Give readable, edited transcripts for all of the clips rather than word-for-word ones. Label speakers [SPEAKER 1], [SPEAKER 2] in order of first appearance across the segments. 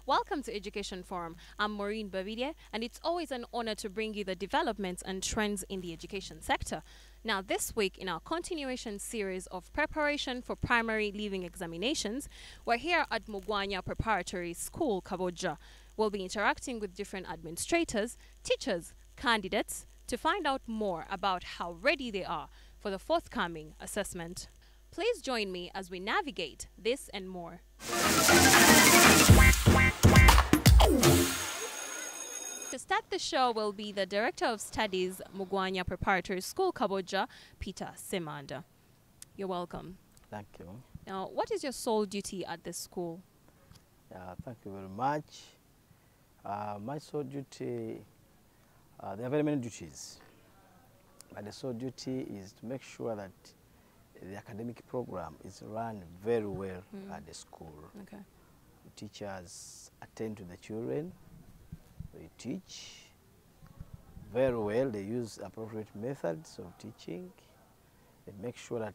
[SPEAKER 1] Welcome to Education Forum. I'm Maureen Bavide, and it's always an honor to bring you the developments and trends in the education sector. Now, this week, in our continuation series of preparation for primary leaving examinations, we're here at Mugwanya Preparatory School, Kaboja. We'll be interacting with different administrators, teachers, candidates to find out more about how ready they are for the forthcoming assessment. Please join me as we navigate this and more. To start the show will be the Director of Studies, Mugwanya Preparatory School, Kaboja, Peter Semanda. You're welcome.
[SPEAKER 2] Thank you.
[SPEAKER 1] Now, what is your sole duty at this school?
[SPEAKER 2] Thank you very much. My sole duty, there are very many duties, but the sole duty is to make sure that the academic program is run very well at the school.
[SPEAKER 1] Okay.
[SPEAKER 2] The teachers attend to the children, they teach very well, they use appropriate methods of teaching, they make sure that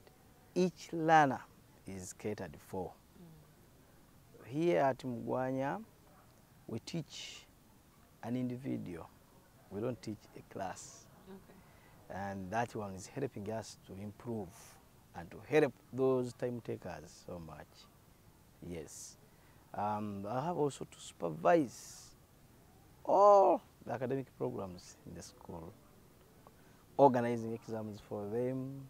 [SPEAKER 2] each learner is catered for. Here at Mugwanya, we teach an individual, we don't teach a class.
[SPEAKER 1] Okay.
[SPEAKER 2] And that one is helping us to improve and to help those time takers so much. Yes. I have also to supervise all the academic programs in the school, organizing exams for them,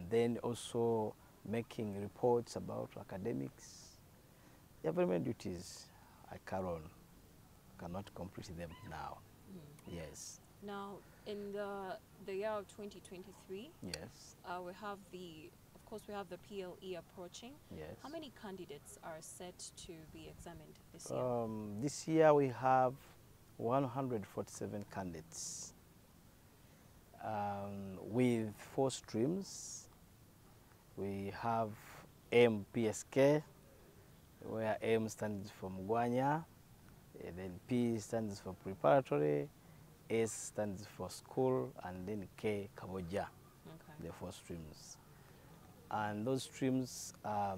[SPEAKER 2] then also making reports about academics. There are very many duties I cannot complete them now. Yes.
[SPEAKER 1] Now, in the year of 2023,
[SPEAKER 2] Yes.
[SPEAKER 1] we have the PLE approaching.
[SPEAKER 2] Yes.
[SPEAKER 1] How many candidates are set to be examined this year?
[SPEAKER 2] This year we have 147 candidates with 4 streams. We have MPSK, where M stands for Mugwanya, then P stands for preparatory, S stands for school, and then K, Kaboja, the 4 streams. And those streams are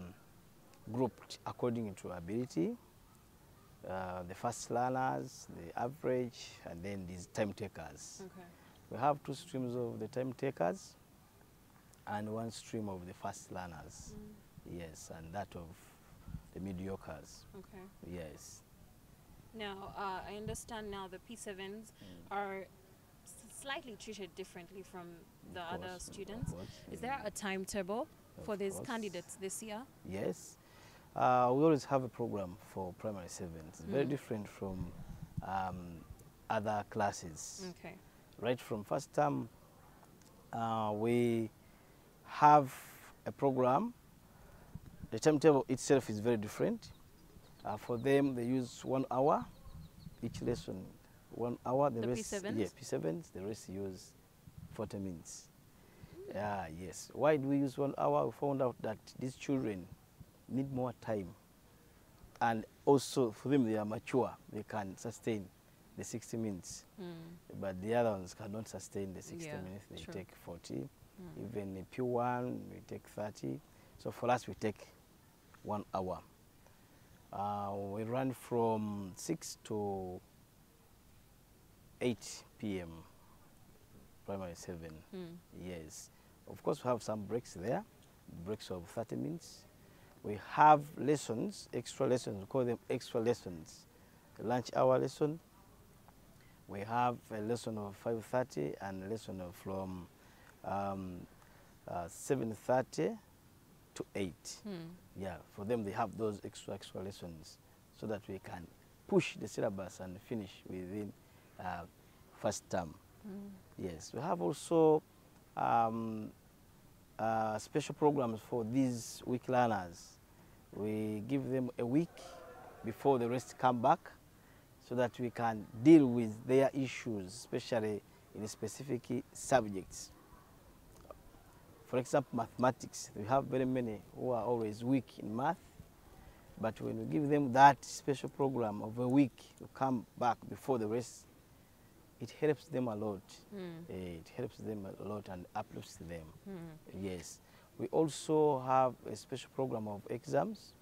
[SPEAKER 2] grouped according to ability, the fast learners, the average, and then these time takers.
[SPEAKER 1] Okay.
[SPEAKER 2] We have 2 streams of the time takers and 1 stream of the fast learners. Yes, and that of the mediocres.
[SPEAKER 1] Okay.
[SPEAKER 2] Yes.
[SPEAKER 1] Now, I understand now the P7s are slightly treated differently from the other students. Is there a timetable for these candidates this year?
[SPEAKER 2] Yes. We always have a program for primary 7s. It's very different from other classes.
[SPEAKER 1] Okay.
[SPEAKER 2] Right from first term, we have a program. The timetable itself is very different. For them, they use 1 hour, each lesson 1 hour.
[SPEAKER 1] The
[SPEAKER 2] rest,
[SPEAKER 1] P7s?
[SPEAKER 2] Yeah, P7s, the rest use 40 minutes. Yes. Why do we use 1 hour? We found out that these children need more time. And also, for them, they are mature. They can sustain the 60 minutes. But the other ones cannot sustain the 60 minutes. They take 40. Even the P1, we take 30. So for us, we take 1 hour. We run from 6 to 8 p.m. primary 7. Yes. Of course, we have some breaks there, breaks of 30 minutes. We have lessons, extra lessons, we call them extra lessons. The lunch hour lesson, we have a lesson of 5:30 and a lesson of from 7:30 to 8. Yeah, for them they have those extra lessons so that we can push the syllabus and finish within first term. Yes, we have also special programs for these weak learners. We give them a week before the rest come back so that we can deal with their issues, especially in specific subjects. For example, mathematics. We have very many who are always weak in math, but when we give them that special program of a week to come back before the rest, it helps them a lot. It helps them a lot and uplifts them. Yes. We also have a special program of exams.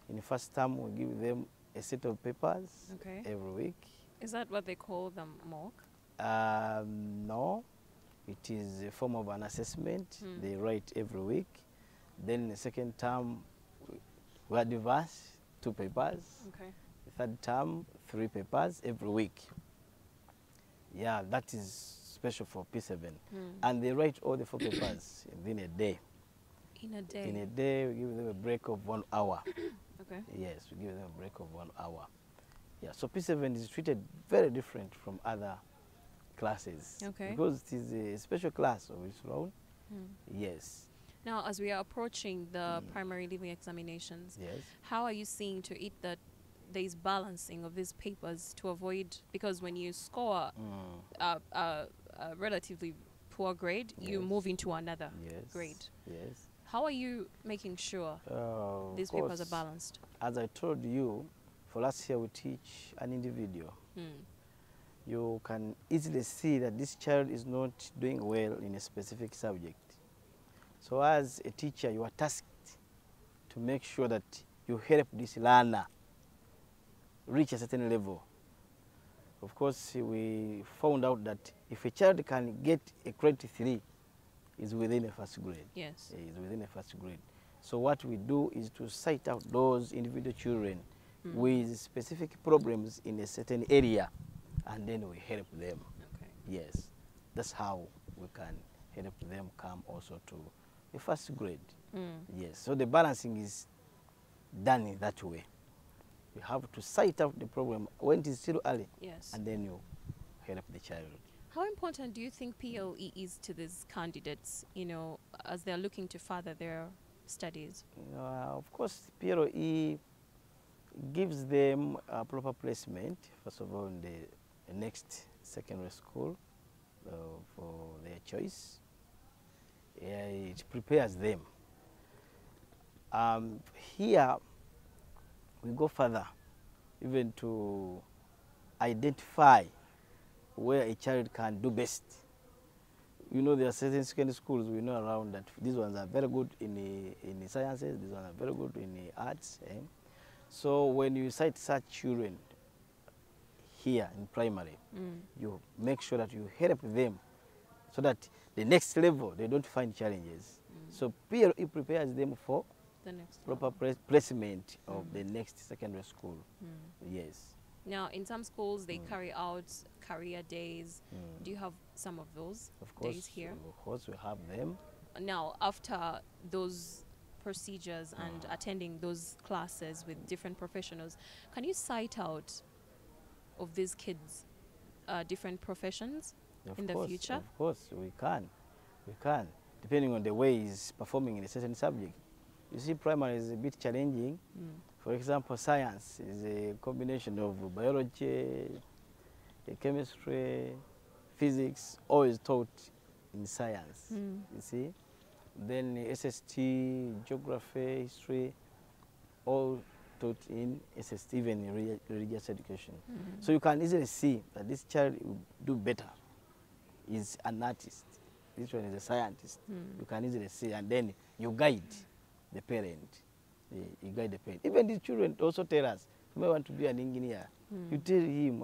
[SPEAKER 2] In the first term, we give them a set of papers
[SPEAKER 1] Okay.
[SPEAKER 2] every week.
[SPEAKER 1] Is that what they call them, mock?
[SPEAKER 2] No, it is a form of an assessment.
[SPEAKER 1] Mm.
[SPEAKER 2] They write every week. Then in the second term, we advance 2 papers.
[SPEAKER 1] Okay.
[SPEAKER 2] The third term, 3 papers every week. Yeah, that is special for P7. And they write all the 4 papers within a day.
[SPEAKER 1] In a day?
[SPEAKER 2] In a day, we give them a break of 1 hour.
[SPEAKER 1] Okay.
[SPEAKER 2] Yes, we give them a break of 1 hour. Yeah, so P7 is treated very different from other classes.
[SPEAKER 1] Okay.
[SPEAKER 2] Because it is a special class of its own. Yes.
[SPEAKER 1] Now, as we are approaching the primary leaving examinations,
[SPEAKER 2] Yes.
[SPEAKER 1] how are you seeing to it that there is balancing of these papers to avoid, because when you score a relatively poor grade, you
[SPEAKER 2] Yes.
[SPEAKER 1] move into another
[SPEAKER 2] Yes.
[SPEAKER 1] grade.
[SPEAKER 2] Yes.
[SPEAKER 1] How are you making sure these papers are balanced?
[SPEAKER 2] As I told you, for us here we teach an individual. You can easily see that this child is not doing well in a specific subject. So as a teacher, you are tasked to make sure that you help this learner reach a certain level. Of course, we found out that if a child can get a grade 3, is within a first grade.
[SPEAKER 1] Yes.
[SPEAKER 2] Is within a first grade. So what we do is to cite out those individual children with specific problems in a certain area, and then we help them.
[SPEAKER 1] Okay.
[SPEAKER 2] Yes, that's how we can help them come also to the first grade. Yes, so the balancing is done in that way. You have to cite out the problem when it is still early,
[SPEAKER 1] Yes.
[SPEAKER 2] and then you help the child.
[SPEAKER 1] How important do you think PLE is to these candidates, you know, as they're looking to further their studies?
[SPEAKER 2] Of course, PLE gives them a proper placement, first of all, in the next secondary school for their choice. It prepares them. Here, we go further, even to identify where a child can do best. You know, there are certain secondary schools we know around that these ones are very good in the sciences, these ones are very good in the arts. So when you cite such children here in primary, you make sure that you help them so that the next level, they don't find challenges. So PLE prepares them for
[SPEAKER 1] The next
[SPEAKER 2] proper placement of the next secondary school. Yes.
[SPEAKER 1] Now, in some schools, they carry out career days. Do you have some of those
[SPEAKER 2] Of course,
[SPEAKER 1] days here?
[SPEAKER 2] Of course, we have them.
[SPEAKER 1] Now, after those procedures and attending those classes with different professionals, can you cite out of these kids different professions in the future?
[SPEAKER 2] Of course, we can. We can, depending on the way he's performing in a certain subject. You see, primary is a bit challenging. For example, science is a combination of biology, chemistry, physics, all is taught in science, you see. Then SST, geography, history, all taught in SST, even in religious education. So you can easily see that this child will do better. He's an artist. This one is a scientist. You can easily see, and then you guide the parent. You guide the parent. Even these children also tell us, you may want to be an engineer. You tell him,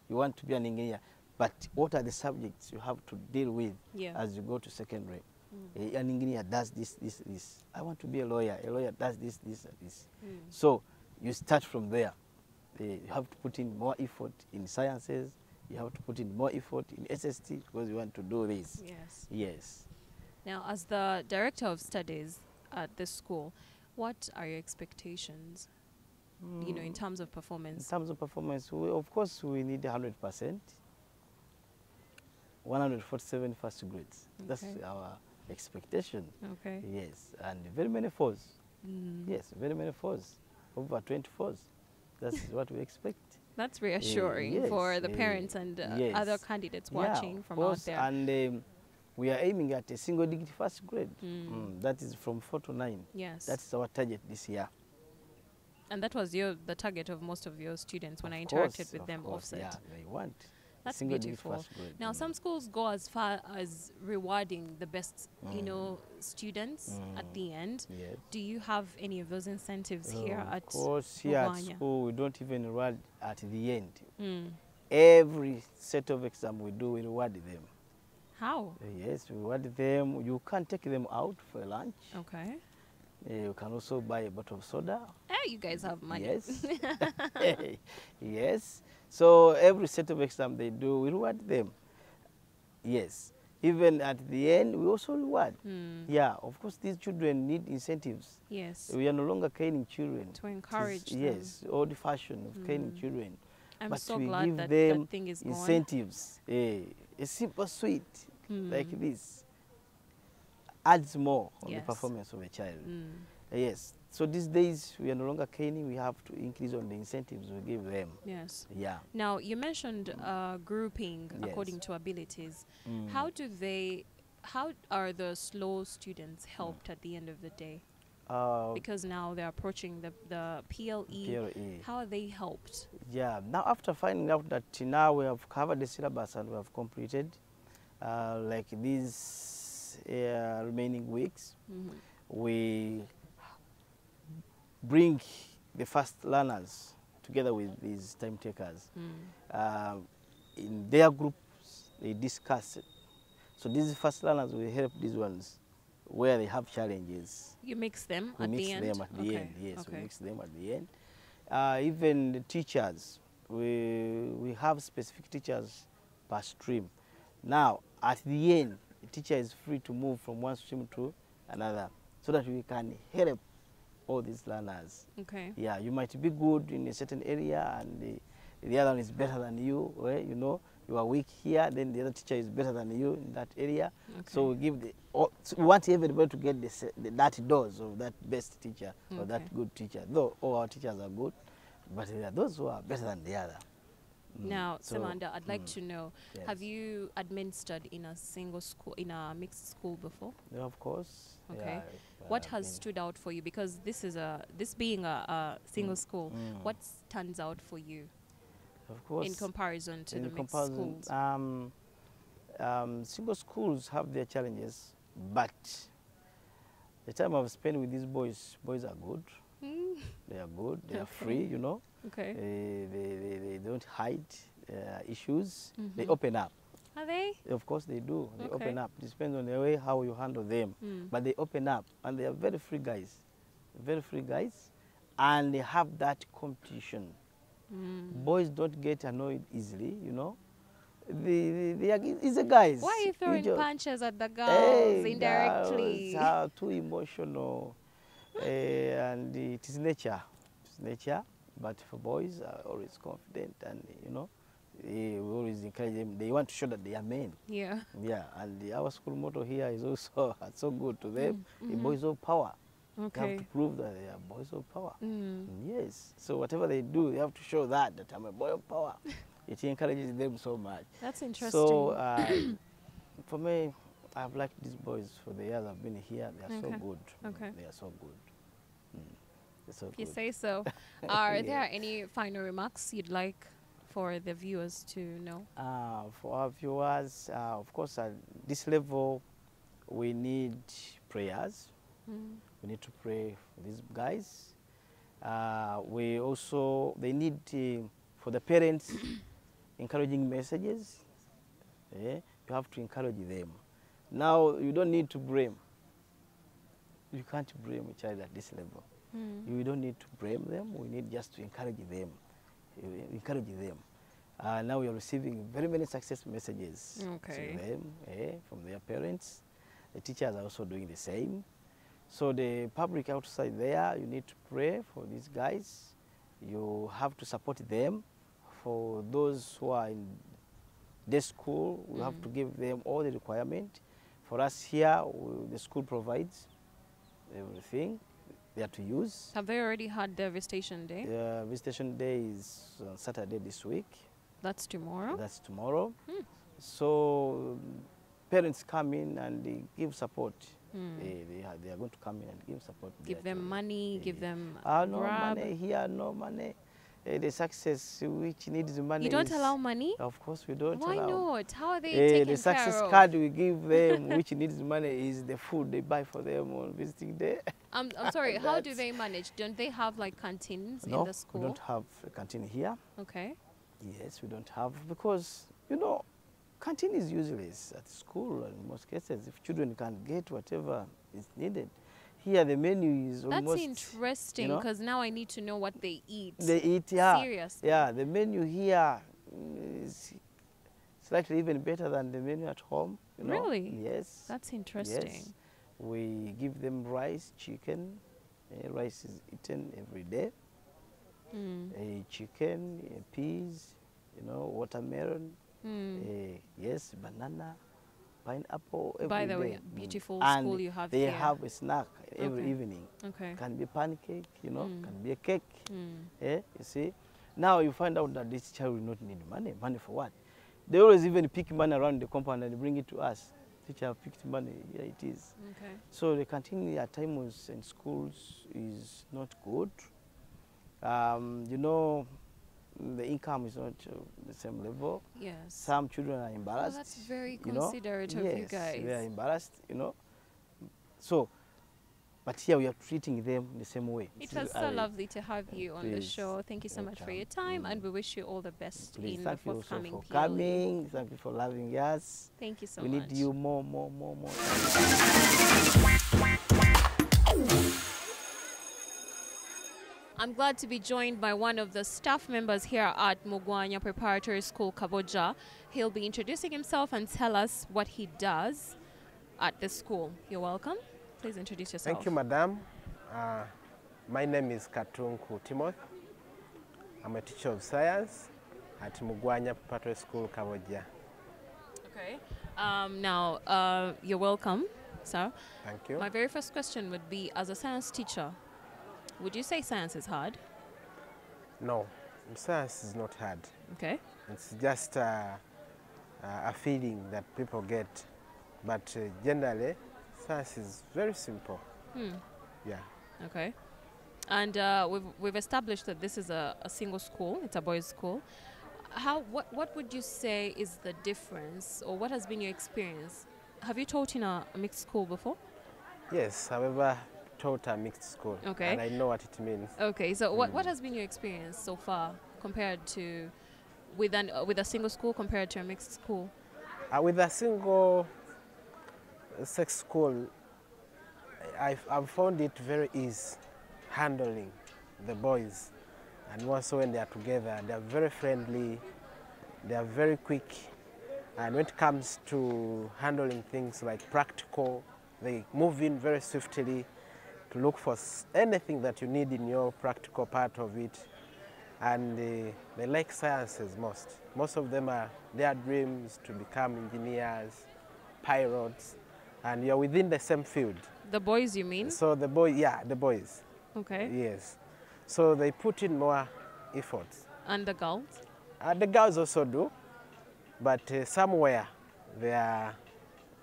[SPEAKER 2] you want to be an engineer, but what are the subjects you have to deal with as you go to secondary? An engineer does this, this, this. I want to be a lawyer. A lawyer does this, this, and this. So you start from there. You have to put in more effort in sciences. You have to put in more effort in SST because you want to do this.
[SPEAKER 1] Yes.
[SPEAKER 2] Yes.
[SPEAKER 1] Now, as the director of studies at this school, what are your expectations, you know, in terms of
[SPEAKER 2] In
[SPEAKER 1] performance?
[SPEAKER 2] terms of performance, of course, we need 100%. 147 first grades. That's our expectation.
[SPEAKER 1] Okay.
[SPEAKER 2] Yes, and very many fours. Yes, very many fours. Over 20 fours. That's what we expect.
[SPEAKER 1] That's reassuring for the parents and other candidates watching from out there.
[SPEAKER 2] And we are aiming at a single digit first grade. That is from 4 to 9.
[SPEAKER 1] Yes.
[SPEAKER 2] That's our target this year.
[SPEAKER 1] And that was the target of most of your students when I
[SPEAKER 2] Of
[SPEAKER 1] interacted
[SPEAKER 2] course,
[SPEAKER 1] with
[SPEAKER 2] of
[SPEAKER 1] them
[SPEAKER 2] course,
[SPEAKER 1] offset.
[SPEAKER 2] Yeah, they want.
[SPEAKER 1] That's
[SPEAKER 2] single digit
[SPEAKER 1] beautiful.
[SPEAKER 2] first grade.
[SPEAKER 1] Now, some schools go as far as rewarding the best, students at the end.
[SPEAKER 2] Yes.
[SPEAKER 1] Do you have any of those incentives here
[SPEAKER 2] Of
[SPEAKER 1] at
[SPEAKER 2] course, here at
[SPEAKER 1] Mugwanya?
[SPEAKER 2] school, we don't even reward at the end.
[SPEAKER 1] Mm.
[SPEAKER 2] Every set of exam we do, we reward them.
[SPEAKER 1] How?
[SPEAKER 2] Yes, we reward them. You can take them out for lunch.
[SPEAKER 1] Okay.
[SPEAKER 2] You can also buy a bottle of soda.
[SPEAKER 1] Hey, you guys have money.
[SPEAKER 2] Yes. Yes. So every set of exam they do, we reward them. Yes. Even at the end, we also reward.
[SPEAKER 1] Mm.
[SPEAKER 2] Yeah, of course, these children need incentives.
[SPEAKER 1] Yes.
[SPEAKER 2] We are no longer caning children.
[SPEAKER 1] To encourage them.
[SPEAKER 2] Yes, old fashion of caning children.
[SPEAKER 1] I'm
[SPEAKER 2] But
[SPEAKER 1] so
[SPEAKER 2] we
[SPEAKER 1] glad
[SPEAKER 2] give
[SPEAKER 1] that
[SPEAKER 2] them
[SPEAKER 1] that thing is gone.
[SPEAKER 2] incentives. A simple sweet like this adds more on the
[SPEAKER 1] Yes.
[SPEAKER 2] performance of a child.
[SPEAKER 1] Mm.
[SPEAKER 2] Yes. So these days we are no longer caning. We have to increase on the incentives we give them.
[SPEAKER 1] Yes.
[SPEAKER 2] Yeah.
[SPEAKER 1] Now, you mentioned grouping
[SPEAKER 2] Yes.
[SPEAKER 1] according to abilities.
[SPEAKER 2] Mm.
[SPEAKER 1] How are the slow students helped at the end of the day? Because now they're approaching the PLE.
[SPEAKER 2] PLE.
[SPEAKER 1] How are they helped?
[SPEAKER 2] Yeah. Now after finding out that now we have covered the syllabus and we have completed, like these remaining weeks, we bring the first learners together with these time takers. In their groups, they discuss it. So these first learners will help these ones where they have challenges.
[SPEAKER 1] You mix them
[SPEAKER 2] We
[SPEAKER 1] at
[SPEAKER 2] mix
[SPEAKER 1] the end?
[SPEAKER 2] them at the
[SPEAKER 1] Okay,
[SPEAKER 2] end, yes, we
[SPEAKER 1] okay.
[SPEAKER 2] mix them at the end. Even the teachers, we have specific teachers per stream. Now, at the end, the teacher is free to move from one stream to another so that we can help all these learners.
[SPEAKER 1] Okay.
[SPEAKER 2] Yeah, you might be good in a certain area and the other one is better than you, right? You know, you are weak here, then the other teacher is better than you in that area. So we give so we want everybody to get that dose of that best teacher or that good teacher. Though all our teachers are good, but there are those who are better than the other.
[SPEAKER 1] Now,
[SPEAKER 2] So,
[SPEAKER 1] Samantha, I'd like to know,
[SPEAKER 2] yes.
[SPEAKER 1] have you administered in a single school, in a mixed school before?
[SPEAKER 2] Yeah, of course.
[SPEAKER 1] Okay.
[SPEAKER 2] Yeah,
[SPEAKER 1] What
[SPEAKER 2] I've
[SPEAKER 1] has
[SPEAKER 2] been-
[SPEAKER 1] stood out for you? Because this being a single school, what stands out for you
[SPEAKER 2] Of course.
[SPEAKER 1] in comparison to
[SPEAKER 2] in
[SPEAKER 1] the mixed
[SPEAKER 2] comparison,
[SPEAKER 1] schools?
[SPEAKER 2] single schools have their challenges, but the time I've spent with these boys are good. They are good. They are free, you know.
[SPEAKER 1] Okay.
[SPEAKER 2] They don't hide issues. They open up.
[SPEAKER 1] Are they?
[SPEAKER 2] Of course they do. They
[SPEAKER 1] Okay.
[SPEAKER 2] open up. It depends on the way how you handle them. But they open up, and they are very free guys. Very free guys, and they have that competition. Boys don't get annoyed easily, you know. They are easy guys.
[SPEAKER 1] Why are you throwing
[SPEAKER 2] just-
[SPEAKER 1] punches at the girls
[SPEAKER 2] Hey,
[SPEAKER 1] indirectly?
[SPEAKER 2] girls are too emotional, and it is nature. It's nature. But for boys, are always confident, and you know, we always encourage them. They want to show that they are men.
[SPEAKER 1] Yeah.
[SPEAKER 2] Yeah, and our school motto here is also so good to them. The boys of power. They have
[SPEAKER 1] Okay.
[SPEAKER 2] to prove that they are boys of power. Yes. So whatever they do, they have to show that I'm a boy of power. It encourages them so much.
[SPEAKER 1] That's interesting.
[SPEAKER 2] So for me, I've liked these boys for the years I've been here. They are so good.
[SPEAKER 1] Okay.
[SPEAKER 2] They are so good. They're so
[SPEAKER 1] If you
[SPEAKER 2] good.
[SPEAKER 1] say so. Are
[SPEAKER 2] Yeah.
[SPEAKER 1] there any final remarks you'd like for the viewers to know?
[SPEAKER 2] For our viewers, of course, at this level, we need prayers. We need to pray for these guys. They need, for the parents, encouraging messages. You have to encourage them. Now, you don't need to blame. You can't blame a child at this level. You don't need to blame them. We need just to encourage them. Now we are receiving very many success messages
[SPEAKER 1] Okay.
[SPEAKER 2] to them from their parents. The teachers are also doing the same. So the public outside there, you need to pray for these guys. You have to support them. For those who are in the school, we have to give them all the requirement. For us here, the school provides everything they are to use.
[SPEAKER 1] Have they already had their visitation day?
[SPEAKER 2] Visitation day is on Saturday this week.
[SPEAKER 1] That's tomorrow?
[SPEAKER 2] That's tomorrow. So parents come in and they give support. They are going to come in and give support.
[SPEAKER 1] Give them money, give them
[SPEAKER 2] No
[SPEAKER 1] grab.
[SPEAKER 2] money here, no money. the success which needs money.
[SPEAKER 1] You don't allow money?
[SPEAKER 2] Of course we don't
[SPEAKER 1] Why
[SPEAKER 2] allow.
[SPEAKER 1] not? How are they taken
[SPEAKER 2] The success
[SPEAKER 1] care of?
[SPEAKER 2] card we give them which needs money is the food they buy for them on visiting day.
[SPEAKER 1] I'm sorry, how do they manage? Don't they have like canteens in the school?
[SPEAKER 2] No, we don't have a canteen here.
[SPEAKER 1] Okay.
[SPEAKER 2] Yes, we don't have, because, you know, canteen is useless at school in most cases if children can't get whatever is needed. Here the menu is almost...
[SPEAKER 1] That's interesting, because now I need to know what they eat.
[SPEAKER 2] They eat, yeah.
[SPEAKER 1] Seriously?
[SPEAKER 2] Yeah, the menu here is slightly even better than the menu at home. You know?
[SPEAKER 1] Really?
[SPEAKER 2] Yes.
[SPEAKER 1] That's interesting.
[SPEAKER 2] Yes. We give them rice, chicken. Rice is eaten every day. Chicken, peas, you know, watermelon. Yes, banana, pineapple every day.
[SPEAKER 1] By the way, beautiful
[SPEAKER 2] and
[SPEAKER 1] school you have
[SPEAKER 2] they
[SPEAKER 1] here.
[SPEAKER 2] have a snack every evening.
[SPEAKER 1] Okay.
[SPEAKER 2] Can be pancake, you know, can be a cake. You see. Now you find out that this child will not need money. Money for what? They always even pick money around the compound and bring it to us. Teacher have picked money, here it is.
[SPEAKER 1] Okay.
[SPEAKER 2] So the canteen at times in schools is not good. You know, the income is not the same level.
[SPEAKER 1] Yes.
[SPEAKER 2] Some children are embarrassed.
[SPEAKER 1] Oh, that's very considerate of you guys.
[SPEAKER 2] Yes, they are embarrassed, you know. So, but here we are treating them the same way.
[SPEAKER 1] It was so lovely to have you on the show. Thank you so much for your time, and we wish you all the best in the forthcoming
[SPEAKER 2] Thank you also for coming. Thank you for loving us.
[SPEAKER 1] Thank you so much.
[SPEAKER 2] We need you more.
[SPEAKER 1] I'm glad to be joined by one of the staff members here at Mugwanya Preparatory School, Kaboja. He'll be introducing himself and tell us what he does at the school. You're welcome. Please introduce yourself.
[SPEAKER 3] Thank you, madam. My name is Katunku Timothy. I'm a teacher of science at Mugwanya Preparatory School, Kaboja.
[SPEAKER 1] Okay. You're welcome, sir.
[SPEAKER 3] Thank you.
[SPEAKER 1] My very first question would be, as a science teacher, would you say science is hard?
[SPEAKER 3] No, science is not hard.
[SPEAKER 1] Okay.
[SPEAKER 3] It's just a feeling that people get. But generally, science is very simple. Yeah.
[SPEAKER 1] Okay. And we've established that this is a single school. It's a boys' school. What would you say is the difference, or what has been your experience? Have you taught in a mixed school before?
[SPEAKER 3] Yes, however, taught a mixed school.
[SPEAKER 1] Okay.
[SPEAKER 3] And I know what it means.
[SPEAKER 1] Okay, so what has been your experience so far compared to with a single school compared to a mixed school?
[SPEAKER 3] With a single sex school, I've found it very easy handling the boys, and also when they are together, they are very friendly, they are very quick, and when it comes to handling things like practical, they move in very swiftly to look for anything that you need in your practical part of it. And they like sciences most. Most of them are their dreams to become engineers, pilots, and you're within the same field.
[SPEAKER 1] The boys, you mean?
[SPEAKER 3] So the boys.
[SPEAKER 1] Okay.
[SPEAKER 3] Yes. So they put in more efforts.
[SPEAKER 1] And the girls?
[SPEAKER 3] The girls also do, but somewhere they are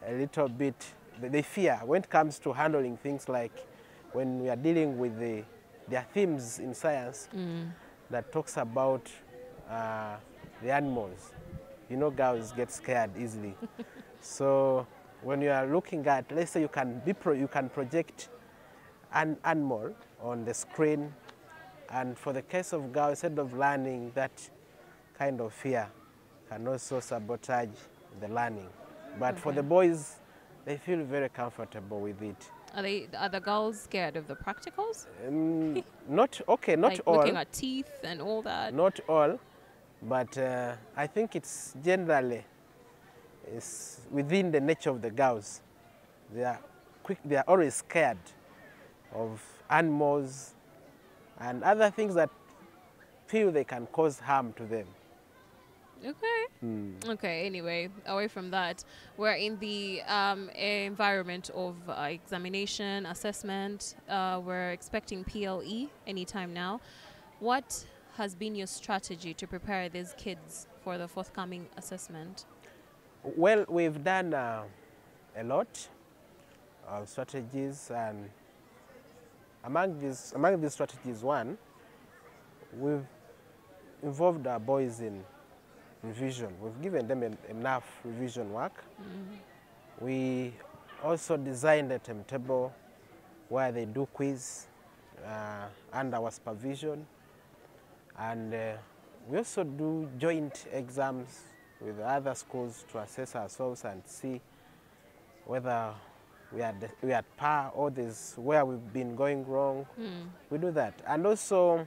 [SPEAKER 3] a little bit, they fear when it comes to handling things like when we are dealing with their themes in science that talks about the animals. You know, girls get scared easily. So when you are looking at, let's say you can project an animal on the screen, and for the case of girls, instead of learning, that kind of fear can also sabotage the learning. But for the boys, they feel very comfortable with it.
[SPEAKER 1] Are the girls scared of the practicals?
[SPEAKER 3] Not
[SPEAKER 1] like
[SPEAKER 3] all.
[SPEAKER 1] Looking at teeth and all that?
[SPEAKER 3] Not all, but I think it's generally within the nature of the girls. They are always scared of animals and other things that feel they can cause harm to them.
[SPEAKER 1] Okay. Okay, anyway, away from that, we're in the environment of examination, assessment. We're expecting PLE anytime now. What has been your strategy to prepare these kids for the forthcoming assessment?
[SPEAKER 3] Well, we've done a lot of strategies, and among these strategies, one, we've involved our boys in revision. We've given them enough revision work. We also designed a timetable where they do quiz under our supervision, and we also do joint exams with other schools to assess ourselves and see whether we are at par or there's where we've been going wrong. We do that. And also,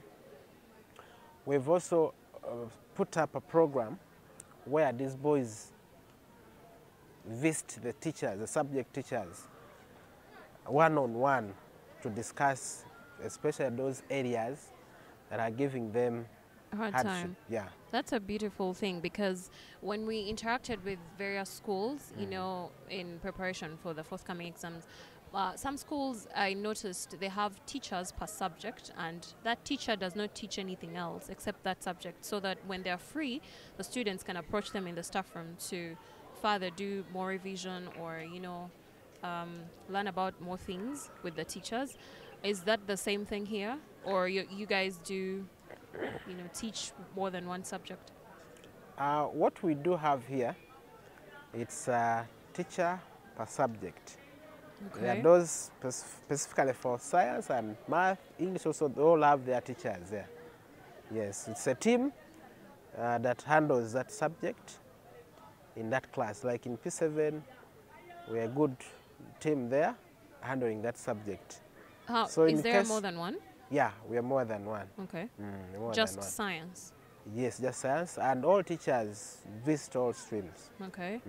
[SPEAKER 3] we've also put up a program where these boys visit the teachers, the subject teachers, one-on-one to discuss especially those areas that are giving them
[SPEAKER 1] Hard
[SPEAKER 3] hardship.
[SPEAKER 1] time.
[SPEAKER 3] Yeah.
[SPEAKER 1] That's a beautiful thing, because when we interacted with various schools, you know, in preparation for the forthcoming exams, some schools, I noticed, they have teachers per subject, and that teacher does not teach anything else except that subject, so that when they're free, the students can approach them in the staff room to further do more revision or, you know, learn about more things with the teachers. Is that the same thing here? Or you guys do, you know, teach more than one subject?
[SPEAKER 3] What we do have here, it's a teacher per subject. There are those specifically for science and math, English also, they all have their teachers there. Yes, it's a team that handles that subject in that class. Like in P7, we're a good team there handling that subject.
[SPEAKER 1] So is there more than one?
[SPEAKER 3] Yeah, we are more than one.
[SPEAKER 1] Okay.
[SPEAKER 3] More
[SPEAKER 1] Just
[SPEAKER 3] than one.
[SPEAKER 1] science?
[SPEAKER 3] Yes, just science, and all teachers visit all streams.
[SPEAKER 1] Okay.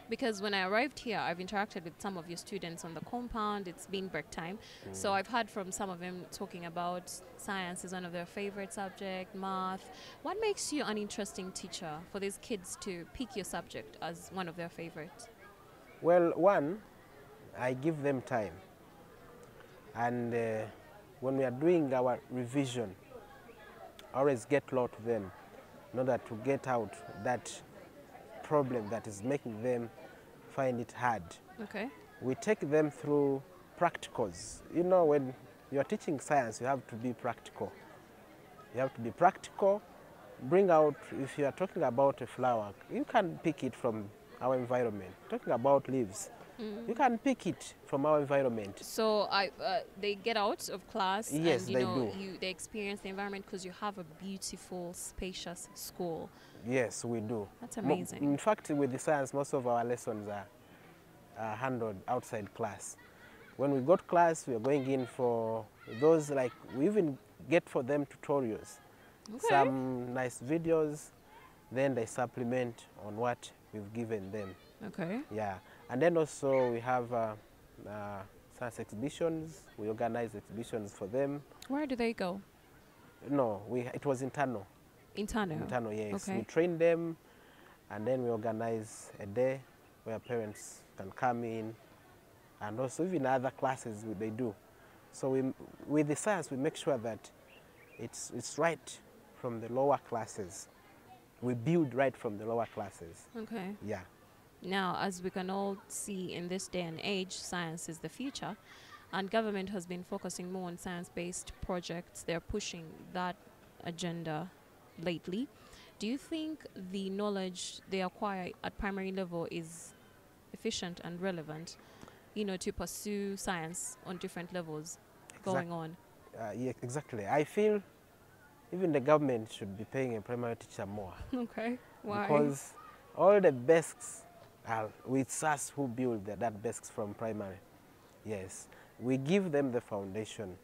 [SPEAKER 1] Because when I arrived here, I've interacted with some of your students on the compound. It's been break time. So I've heard from some of them talking about science is one of their favorite subjects, math. What makes you an interesting teacher for these kids to pick your subject as one of their favorites?
[SPEAKER 3] Well, one, I give them time. And when we are doing our revision, I always get low to them in order to get out that problem that is making them find it hard.
[SPEAKER 1] Okay.
[SPEAKER 3] We take them through practicals. You know, when you're teaching science, you have to be practical. You have to be practical, bring out, if you are talking about a flower, you can pick it from our environment. Talking about leaves, you can pick it from our environment.
[SPEAKER 1] So they get out of class,
[SPEAKER 3] yes,
[SPEAKER 1] and you
[SPEAKER 3] they
[SPEAKER 1] know,
[SPEAKER 3] do.
[SPEAKER 1] they experience the environment because you have a beautiful, spacious school.
[SPEAKER 3] Yes, we do.
[SPEAKER 1] That's amazing.
[SPEAKER 3] In fact, with the science, most of our lessons are handled outside class. When we got class, we are going in for those, like, we even get for them tutorials.
[SPEAKER 1] Okay.
[SPEAKER 3] Some nice videos, then they supplement on what we've given them.
[SPEAKER 1] Okay.
[SPEAKER 3] Yeah, and then also we have science exhibitions. We organize exhibitions for them.
[SPEAKER 1] Where do they go?
[SPEAKER 3] No, it was internal.
[SPEAKER 1] Internal?
[SPEAKER 3] Internal, yes.
[SPEAKER 1] Okay.
[SPEAKER 3] We train them, and then we organize a day where parents can come in, and also even other classes they do. So with the science, we make sure that it's right from the lower classes. We build right from the lower classes.
[SPEAKER 1] Okay.
[SPEAKER 3] Yeah.
[SPEAKER 1] Now, as we can all see in this day and age, science is the future, and government has been focusing more on science-based projects. They're pushing that agenda lately. Do you think the knowledge they acquire at primary level is efficient and relevant, you know, to pursue science on different levels going on?
[SPEAKER 3] Yeah, exactly. I feel even the government should be paying a primary teacher more.
[SPEAKER 1] Okay. Why?
[SPEAKER 3] Because all the desks are with us who build that desks from primary. Yes, we give them the foundation.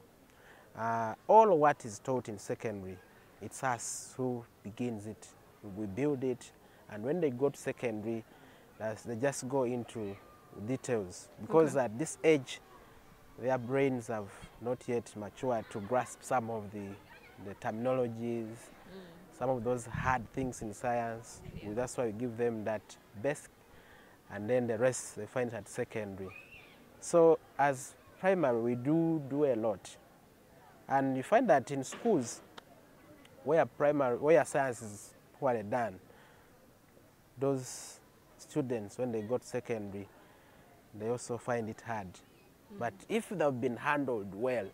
[SPEAKER 3] All what is taught in secondary, it's us who begins it. We build it, and when they go to secondary, they just go into details. Because at this age, their brains have not yet matured to grasp some of the terminologies, some of those hard things in science. That's why we give them that basic, and then the rest they find at secondary. So as primary, we do a lot. And you find that in schools where science is poorly done, those students, when they got secondary, they also find it hard. But if they've been handled well,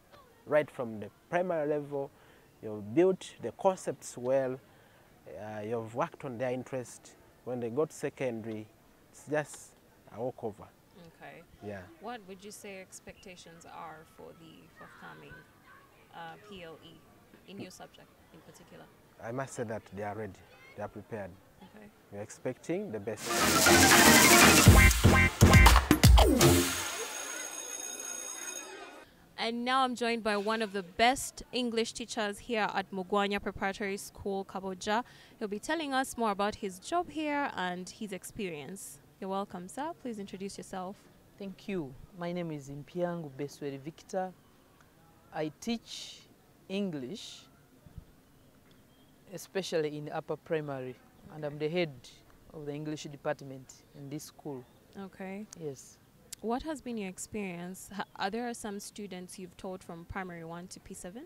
[SPEAKER 3] right from the primary level, you've built the concepts well, you've worked on their interest. When they go to secondary, it's just a walkover.
[SPEAKER 1] Okay.
[SPEAKER 3] Yeah.
[SPEAKER 1] What would you say expectations are for the forthcoming PLE in your subject in particular?
[SPEAKER 3] I must say that they are ready. They are prepared.
[SPEAKER 1] Okay.
[SPEAKER 3] We're expecting the best.
[SPEAKER 1] And now I'm joined by one of the best English teachers here at Mugwanya Preparatory School, Kaboja. He'll be telling us more about his job here and his experience. You're welcome, sir. Please introduce yourself.
[SPEAKER 4] Thank you. My name is Impiangu Besweri Victor. I teach English, especially in upper primary, and I'm the head of the English department in this school.
[SPEAKER 1] Okay.
[SPEAKER 4] Yes.
[SPEAKER 1] What has been your experience? Are there some students you've taught from primary 1 to P7?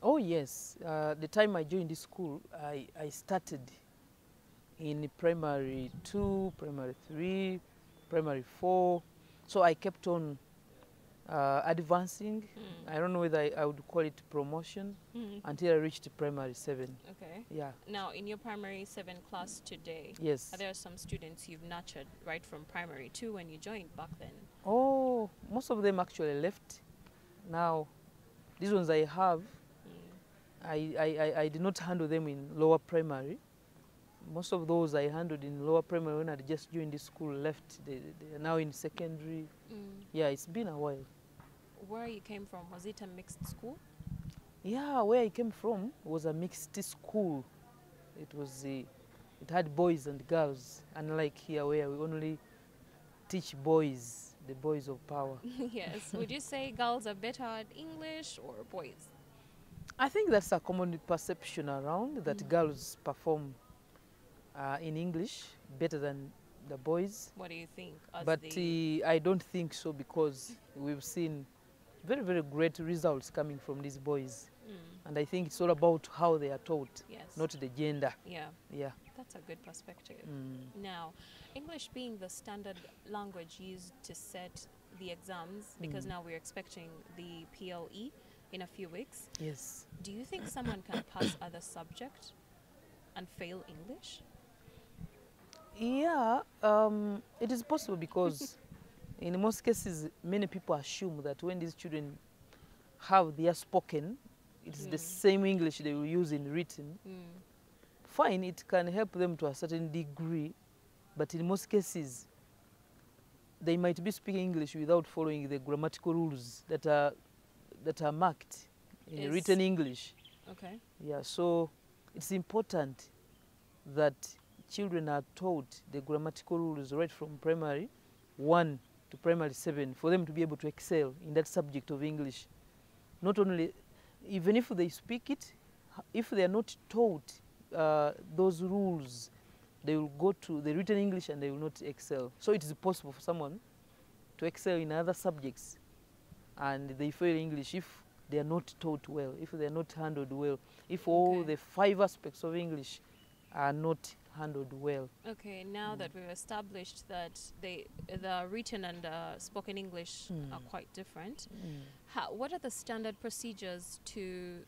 [SPEAKER 4] Oh, yes. The time I joined this school, I started in primary 2, primary 3, primary 4. So I kept on advancing. I don't know whether I would call it promotion until I reached primary 7.
[SPEAKER 1] Okay.
[SPEAKER 4] Yeah.
[SPEAKER 1] Now, in your primary 7 class today,
[SPEAKER 4] Yes.
[SPEAKER 1] are there some students you've nurtured right from primary 2 when you joined back then?
[SPEAKER 4] Oh, most of them actually left. Now, these ones I have, I did not handle them in lower primary. Most of those I handled in lower primary when I just joined the school left. They are now in secondary. Yeah, it's been a while.
[SPEAKER 1] Where you came from, was it a mixed school?
[SPEAKER 4] Yeah, where I came from was a mixed school. It was it had boys and girls, unlike here where we only teach boys, the boys of power.
[SPEAKER 1] Yes. Would you say girls are better at English or boys?
[SPEAKER 4] I think that's a common perception around that girls perform in English better than the boys.
[SPEAKER 1] What do you think?
[SPEAKER 4] But I don't think so, because we've seen very, very great results coming from these boys. And I think it's all about how they are taught,
[SPEAKER 1] Yes.
[SPEAKER 4] not the gender.
[SPEAKER 1] Yeah.
[SPEAKER 4] Yeah.
[SPEAKER 1] That's a good perspective. Now, English being the standard language used to set the exams, because now we're expecting the PLE in a few weeks.
[SPEAKER 4] Yes.
[SPEAKER 1] Do you think someone can pass other subject and fail English?
[SPEAKER 4] Yeah, it is possible, because in most cases, many people assume that when these children have their spoken, it's the same English they will use in written. Fine, it can help them to a certain degree, but in most cases, they might be speaking English without following the grammatical rules that are marked in written English.
[SPEAKER 1] Okay.
[SPEAKER 4] Yeah, so it's important that children are taught the grammatical rules right from primary 1 to primary 7 for them to be able to excel in that subject of English. Not only, even if they speak it, if they are not taught those rules, they will go to the written English and they will not excel. So it is possible for someone to excel in other subjects and they fail English if they are not taught well, if they are not handled well, if all the 5 aspects of English are not handled well.
[SPEAKER 1] Okay, now that we've established that the written and spoken English are quite different, what are the standard procedures to,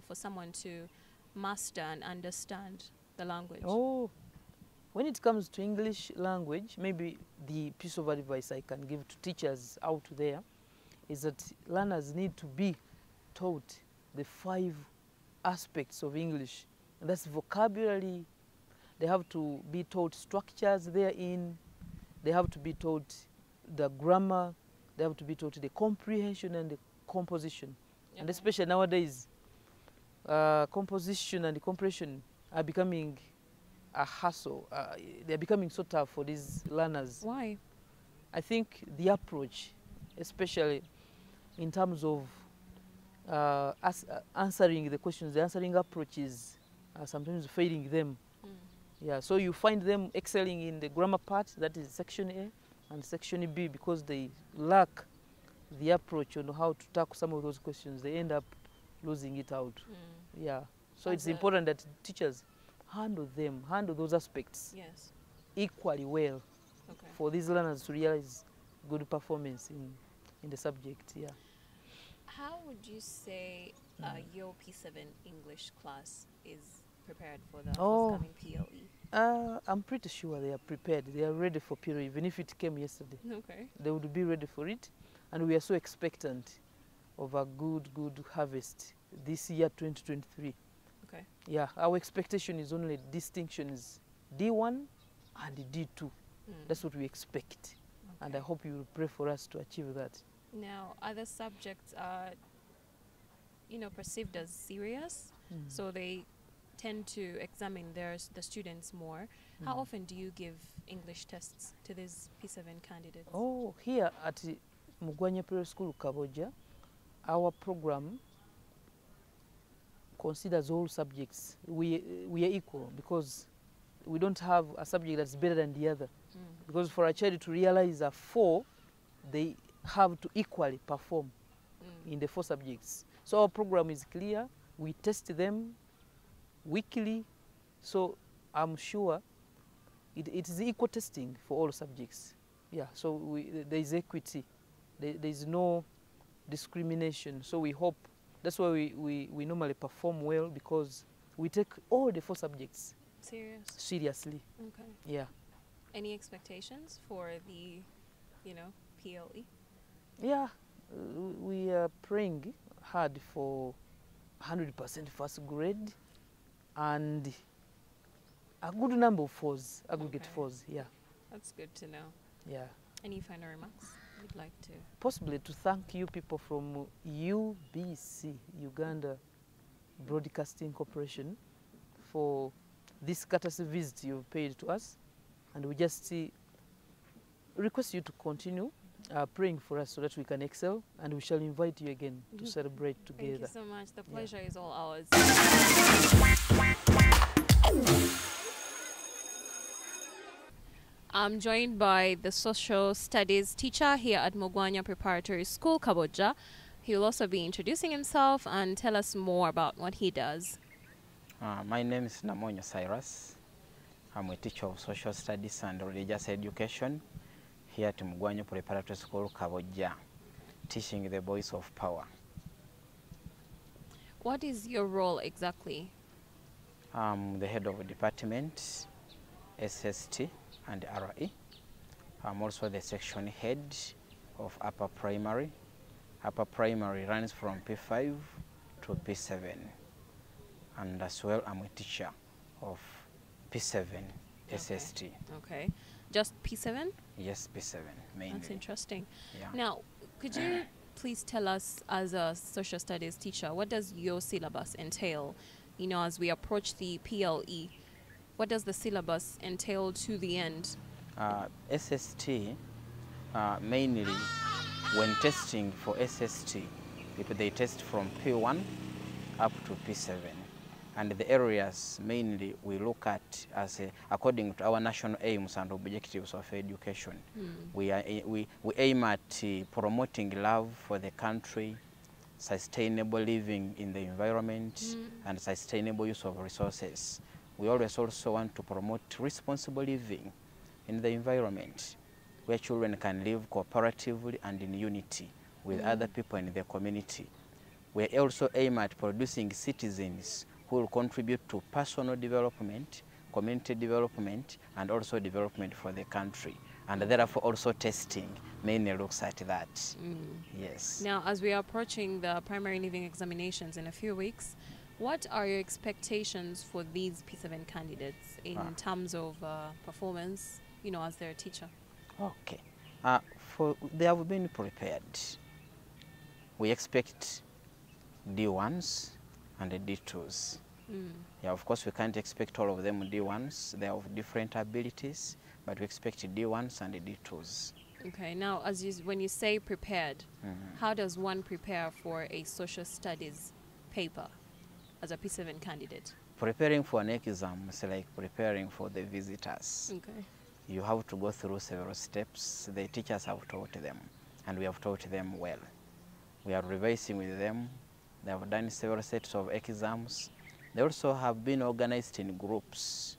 [SPEAKER 1] for someone to master and understand the language?
[SPEAKER 4] Oh, when it comes to English language, maybe the piece of advice I can give to teachers out there is that learners need to be taught the 5 aspects of English. And that's vocabulary. They have to be taught structures therein. They have to be taught the grammar. They have to be taught the comprehension and the composition. And especially nowadays, composition and comprehension are becoming a hassle. They're becoming so tough for these learners.
[SPEAKER 1] Why?
[SPEAKER 4] I think the approach, especially in terms of answering the questions, the answering approaches are sometimes failing them. Yeah, so you find them excelling in the grammar part, that is section A, and section B, because they lack the approach on how to tackle some of those questions. They end up losing it out. Yeah, so it's important that teachers handle those aspects equally well for these learners to realize good performance in the subject. Yeah.
[SPEAKER 1] How would you say your P7 English class is prepared for the
[SPEAKER 4] Oh.
[SPEAKER 1] forthcoming PLE?
[SPEAKER 4] I'm pretty sure they are prepared. They are ready for PLE, even if it came yesterday.
[SPEAKER 1] Okay.
[SPEAKER 4] They would be ready for it. And we are so expectant of a good harvest this year, 2023.
[SPEAKER 1] Okay.
[SPEAKER 4] Yeah, our expectation is only distinctions D1 and D2. That's what we expect. And I
[SPEAKER 1] Okay.
[SPEAKER 4] hope you will pray for us to achieve that.
[SPEAKER 1] Now, other subjects are, perceived as serious, so they tend to examine the students more. How often do you give English tests to these P7 candidates?
[SPEAKER 4] Oh, here at Mugwanya Primary School, Kaboja, our program considers all subjects. We are equal because we don't have a subject that's better than the other. Because for a child to realize that 4, they have to equally perform in the 4 subjects. So our program is clear. We test them weekly. So I'm sure it is equal testing for all subjects. Yeah, so there is equity. There is no discrimination. So we hope, that's why we normally perform well, because we take all the 4 subjects seriously.
[SPEAKER 1] Okay.
[SPEAKER 4] Yeah.
[SPEAKER 1] Any expectations for the, PLE?
[SPEAKER 4] Yeah, we are praying hard for 100% first grade and a good number of 4s, aggregate
[SPEAKER 1] Okay.
[SPEAKER 4] 4s. Yeah,
[SPEAKER 1] That's good to know.
[SPEAKER 4] yeah.
[SPEAKER 1] Any final remarks you'd like to?
[SPEAKER 4] Possibly to thank you people from UBC, Uganda Broadcasting Corporation, for this courtesy visit you've paid to us, and we just request you to continue praying for us so that we can excel, and we shall invite you again to celebrate together.
[SPEAKER 1] Thank you so much. The pleasure is all ours. I'm joined by the social studies teacher here at Mugwanya Preparatory School, Kaboja. He will also be introducing himself and tell us more about what he does.
[SPEAKER 2] My name is Namonyo Cyrus. I'm a teacher of social studies and religious education here at Mugwanya Preparatory School, Kaboja, teaching the voice of power.
[SPEAKER 1] What is your role exactly?
[SPEAKER 2] I'm the head of department, SST and RE. I'm also the section head of upper primary. Upper primary runs from P5 to P7. And as well, I'm a teacher of P7 SST.
[SPEAKER 1] Okay. Just P7?
[SPEAKER 2] Yes, P7 mainly.
[SPEAKER 1] That's interesting.
[SPEAKER 2] Yeah.
[SPEAKER 1] Now, could you please tell us, as a social studies teacher, what does your syllabus entail? As we approach the PLE, what does the syllabus entail to the end?
[SPEAKER 2] SST, mainly when testing for SST, they test from P1 up to P7. And the areas mainly we look at according to our national aims and objectives of education. We aim at promoting love for the country, sustainable living in the environment, and sustainable use of resources. We always also want to promote responsible living in the environment, where children can live cooperatively and in unity with other people in the community. We also aim at producing citizens who will contribute to personal development, community development, and also development for the country. And therefore also testing mainly looks at that. Yes.
[SPEAKER 1] Now, as we are approaching the primary living examinations in a few weeks, what are your expectations for these P7 candidates in terms of performance, as their teacher?
[SPEAKER 2] Okay. They have been prepared. We expect D1s and D2s. Yeah, of course, we can't expect all of them D1s. They have different abilities, but we expect D1s and D2s.
[SPEAKER 1] Okay. Now, when you say prepared, how does one prepare for a social studies paper as a P7 candidate?
[SPEAKER 2] Preparing for an exam is like preparing for the visitors.
[SPEAKER 1] Okay.
[SPEAKER 2] You have to go through several steps. The teachers have taught them, and we have taught them well. We are revising with them. They have done several sets of exams. They also have been organized in groups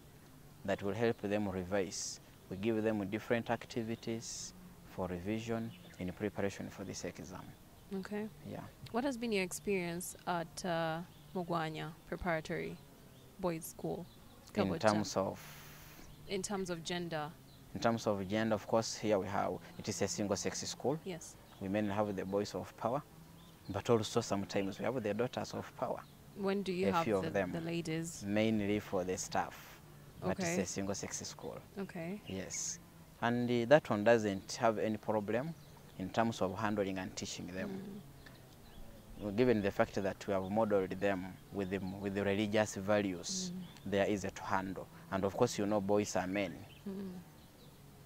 [SPEAKER 2] that will help them revise. We give them different activities for revision in preparation for this exam.
[SPEAKER 1] Okay.
[SPEAKER 2] Yeah.
[SPEAKER 1] What has been your experience at Mugwanya Preparatory boys' school?
[SPEAKER 5] In
[SPEAKER 1] Kaboja.
[SPEAKER 5] terms of
[SPEAKER 1] gender?
[SPEAKER 5] In terms of gender, of course, here we have, it is a single-sex school.
[SPEAKER 1] Yes.
[SPEAKER 5] We mainly have the boys of power, but also sometimes we have the daughters of power.
[SPEAKER 1] When do you
[SPEAKER 5] A
[SPEAKER 1] have
[SPEAKER 5] few of them,
[SPEAKER 1] the ladies?
[SPEAKER 5] Mainly for the staff, but
[SPEAKER 1] Okay.
[SPEAKER 5] it's a single-sex school.
[SPEAKER 1] Okay.
[SPEAKER 5] Yes. And that one doesn't have any problem in terms of handling and teaching them. Given the fact that we have modeled them with the religious values, they are easy to handle. And of course, you know, boys are men.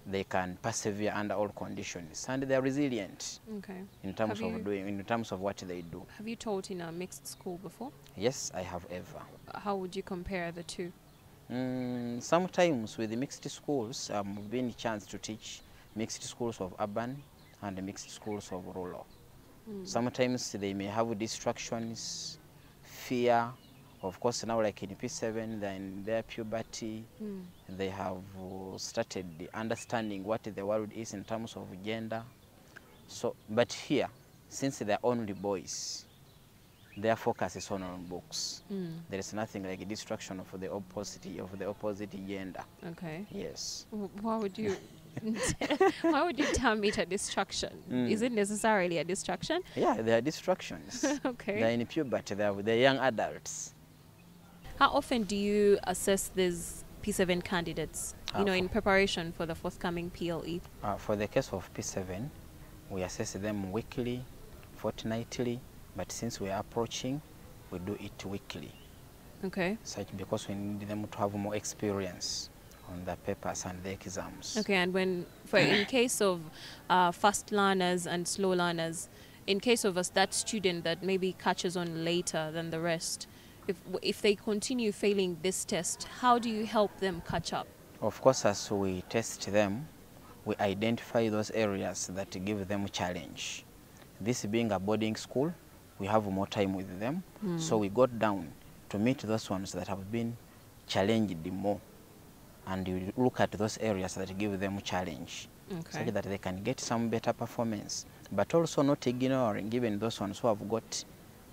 [SPEAKER 5] They can persevere under all conditions, and they are resilient.
[SPEAKER 1] Okay.
[SPEAKER 5] In terms in terms of what they do.
[SPEAKER 1] Have you taught in a mixed school before?
[SPEAKER 5] Yes, I have ever.
[SPEAKER 1] How would you compare the two?
[SPEAKER 5] Sometimes with the mixed schools, I've been a chance to teach mixed schools of urban and mixed schools of rural. Sometimes they may have distractions, fear. Of course, now like in P7, they're in their puberty. They have started understanding what the world is in terms of gender. So, but here, since they're only boys, their focus is on books. There is nothing like a distraction of the opposite gender.
[SPEAKER 1] Okay.
[SPEAKER 5] Yes.
[SPEAKER 1] Why would you why would you term it a distraction? Is it necessarily a distraction?
[SPEAKER 5] Yeah, there are distractions.
[SPEAKER 1] Okay.
[SPEAKER 5] They're in puberty, they're young adults.
[SPEAKER 1] How often do you assess these P7 candidates, in preparation for the forthcoming PLE?
[SPEAKER 5] For the case of P7, we assess them weekly, fortnightly, but since we are approaching, we do it weekly.
[SPEAKER 1] Okay.
[SPEAKER 5] Because we need them to have more experience on the papers and the exams.
[SPEAKER 1] Okay, and in case of fast learners and slow learners, in case of that student that maybe catches on later than the rest, if they continue failing this test, how do you help them catch up?
[SPEAKER 5] Of course, as we test them, we identify those areas that give them challenge. This being a boarding school, we have more time with them, so we got down to meet those ones that have been challenged more, and you look at those areas that give them challenge, so that they can get some better performance, but also not ignoring even those ones who have got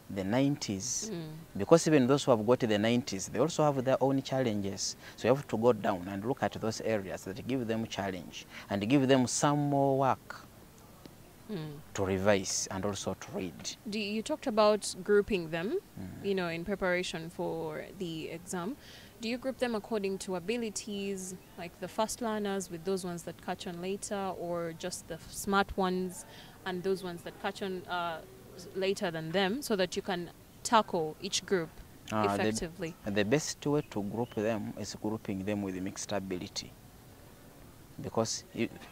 [SPEAKER 5] the 90s, because even those who have got the 90s, they also have their own challenges. So you have to go down and look at those areas that give them challenge and give them some more work to revise and also to read.
[SPEAKER 1] You talked about grouping them, in preparation for the exam. Do you group them according to abilities, like the fast learners with those ones that catch on later, or just the smart ones and those ones that catch on later than them, so that you can tackle each group effectively?
[SPEAKER 5] The best way to group them is grouping them with mixed ability, because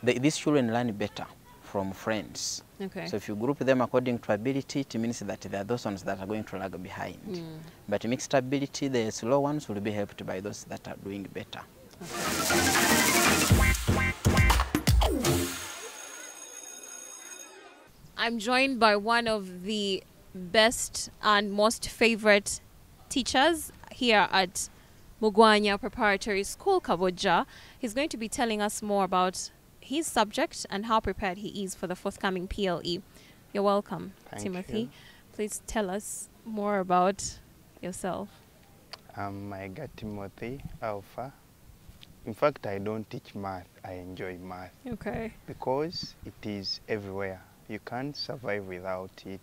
[SPEAKER 5] these children learn better from friends.
[SPEAKER 1] Okay.
[SPEAKER 5] So if you group them according to ability, it means that there are those ones that are going to lag behind. But mixed ability, the slow ones will be helped by those that are doing better.
[SPEAKER 1] I'm joined by one of the best and most favorite teachers here at Mugwanya Preparatory School, Kaboja. He's going to be telling us more about his subject and how prepared he is for the forthcoming PLE. You're welcome, Timothy. Please tell us more about yourself.
[SPEAKER 6] I got Timothy Alpha. In fact, I don't teach math. I enjoy math.
[SPEAKER 1] Okay.
[SPEAKER 6] Because it is everywhere. You can't survive without it.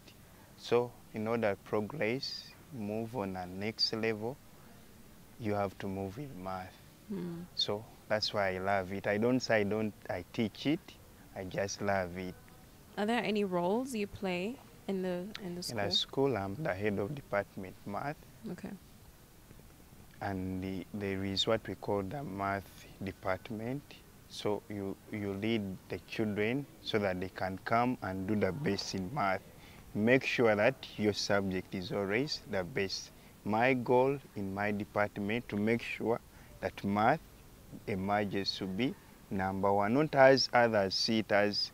[SPEAKER 6] So in order to progress, move on a next level, you have to move with math. So that's why I love it. I don't say I teach it. I just love it.
[SPEAKER 1] Are there any roles you play in the school?
[SPEAKER 6] In a school, I'm the head of department math.
[SPEAKER 1] Okay.
[SPEAKER 6] And there is what we call the math department. So you lead the children so that they can come and do the best in math. Make sure that your subject is always the best. My goal in my department to make sure that math emerges to be number one, not as others see it as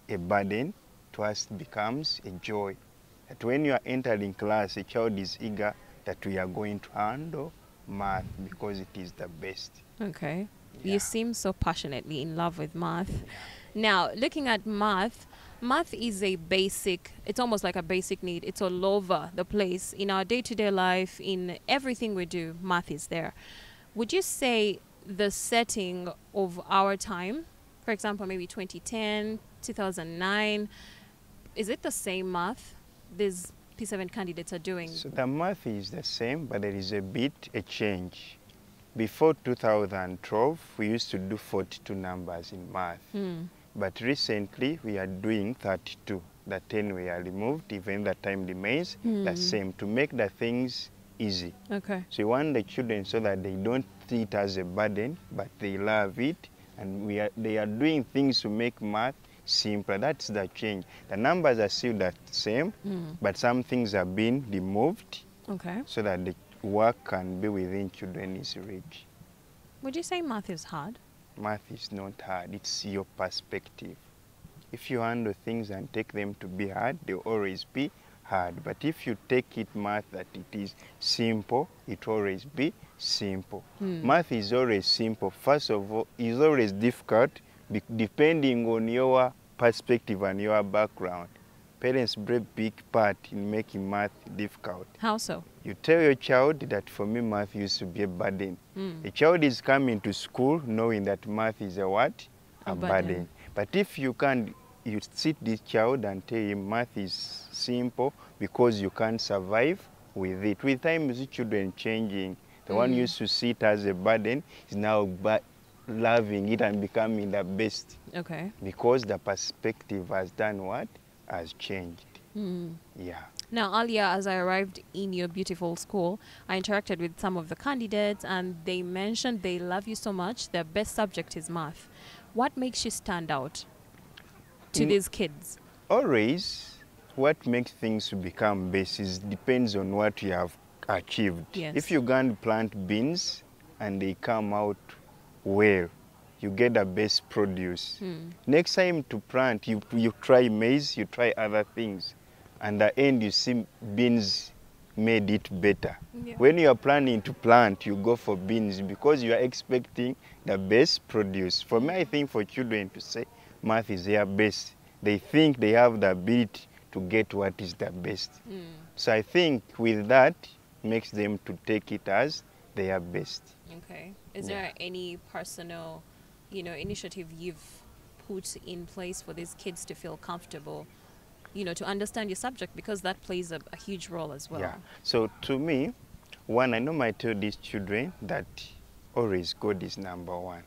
[SPEAKER 6] a burden, to us it becomes a joy. That when you are entering class, a child is eager that we are going to handle math because it is the best.
[SPEAKER 1] Okay.
[SPEAKER 6] Yeah.
[SPEAKER 1] You seem so passionately in love with math. Now, looking at math, Math is a basic, it's almost like a basic need. It's all over the place. In our day-to-day life, in everything we do, math is there. Would you say the setting of our time, for example, maybe 2010, 2009, is it the same math these P7 candidates are doing?
[SPEAKER 6] So the math is the same, but there is a change. Before 2012, we used to do 42 numbers in math. But recently, we are doing 32. The 10 we are removed, even the time remains the same, to make the things easy.
[SPEAKER 1] Okay.
[SPEAKER 6] So we want the children so that they don't see it as a burden, but they love it. And they are doing things to make math simpler. That's the change. The numbers are still the same, but some things are being removed.
[SPEAKER 1] Okay.
[SPEAKER 6] So that the work can be within children's reach.
[SPEAKER 1] Would you say math is hard?
[SPEAKER 6] Math is not hard, it's your perspective. If you handle things and take them to be hard, they'll always be hard. But if you take it math that it is simple, it will always be simple. Math is always simple. First of all, it's always difficult depending on your perspective and your background. Parents play a big part in making math difficult.
[SPEAKER 1] How so?
[SPEAKER 6] You tell your child that for me math used to be a burden. A child is coming to school knowing that math is a what? A burden. But if you can't, you sit this child and tell him math is simple because you can't survive with it. With time, you see children changing. The one used to see it as a burden is now loving it and becoming the best.
[SPEAKER 1] Okay.
[SPEAKER 6] Because the perspective has done what? Has changed. Yeah.
[SPEAKER 1] Now, earlier, as I arrived in your beautiful school, I interacted with some of the candidates, and they mentioned they love you so much. Their best subject is math. What makes you stand out to these kids?
[SPEAKER 6] Always, what makes things become best is depends on what you have achieved.
[SPEAKER 1] Yes.
[SPEAKER 6] If you can plant beans and they come out well, you get the best produce. Next time to plant, you try maize, you try other things. And the end you see beans made it better.
[SPEAKER 1] Yeah.
[SPEAKER 6] When you are planning to plant, you go for beans because you are expecting the best produce. For me, I think for children to say math is their best, they think they have the ability to get what is the best. So I think with that, makes them to take it as their best.
[SPEAKER 1] Okay. Is there any personal, initiative you've put in place for these kids to feel comfortable, to understand your subject, because that plays a huge role as well?
[SPEAKER 6] Yeah. So to me, one, I normally tell these children that always God is number one.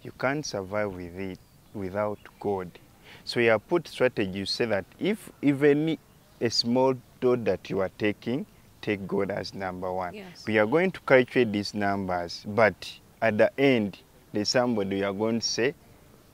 [SPEAKER 6] You can't survive with it without God. So you have put strategy, you say that if even a small dot that you are taking, take God as number one.
[SPEAKER 1] Yes.
[SPEAKER 6] We are going to calculate these numbers, but at the end, there's somebody you are going to say,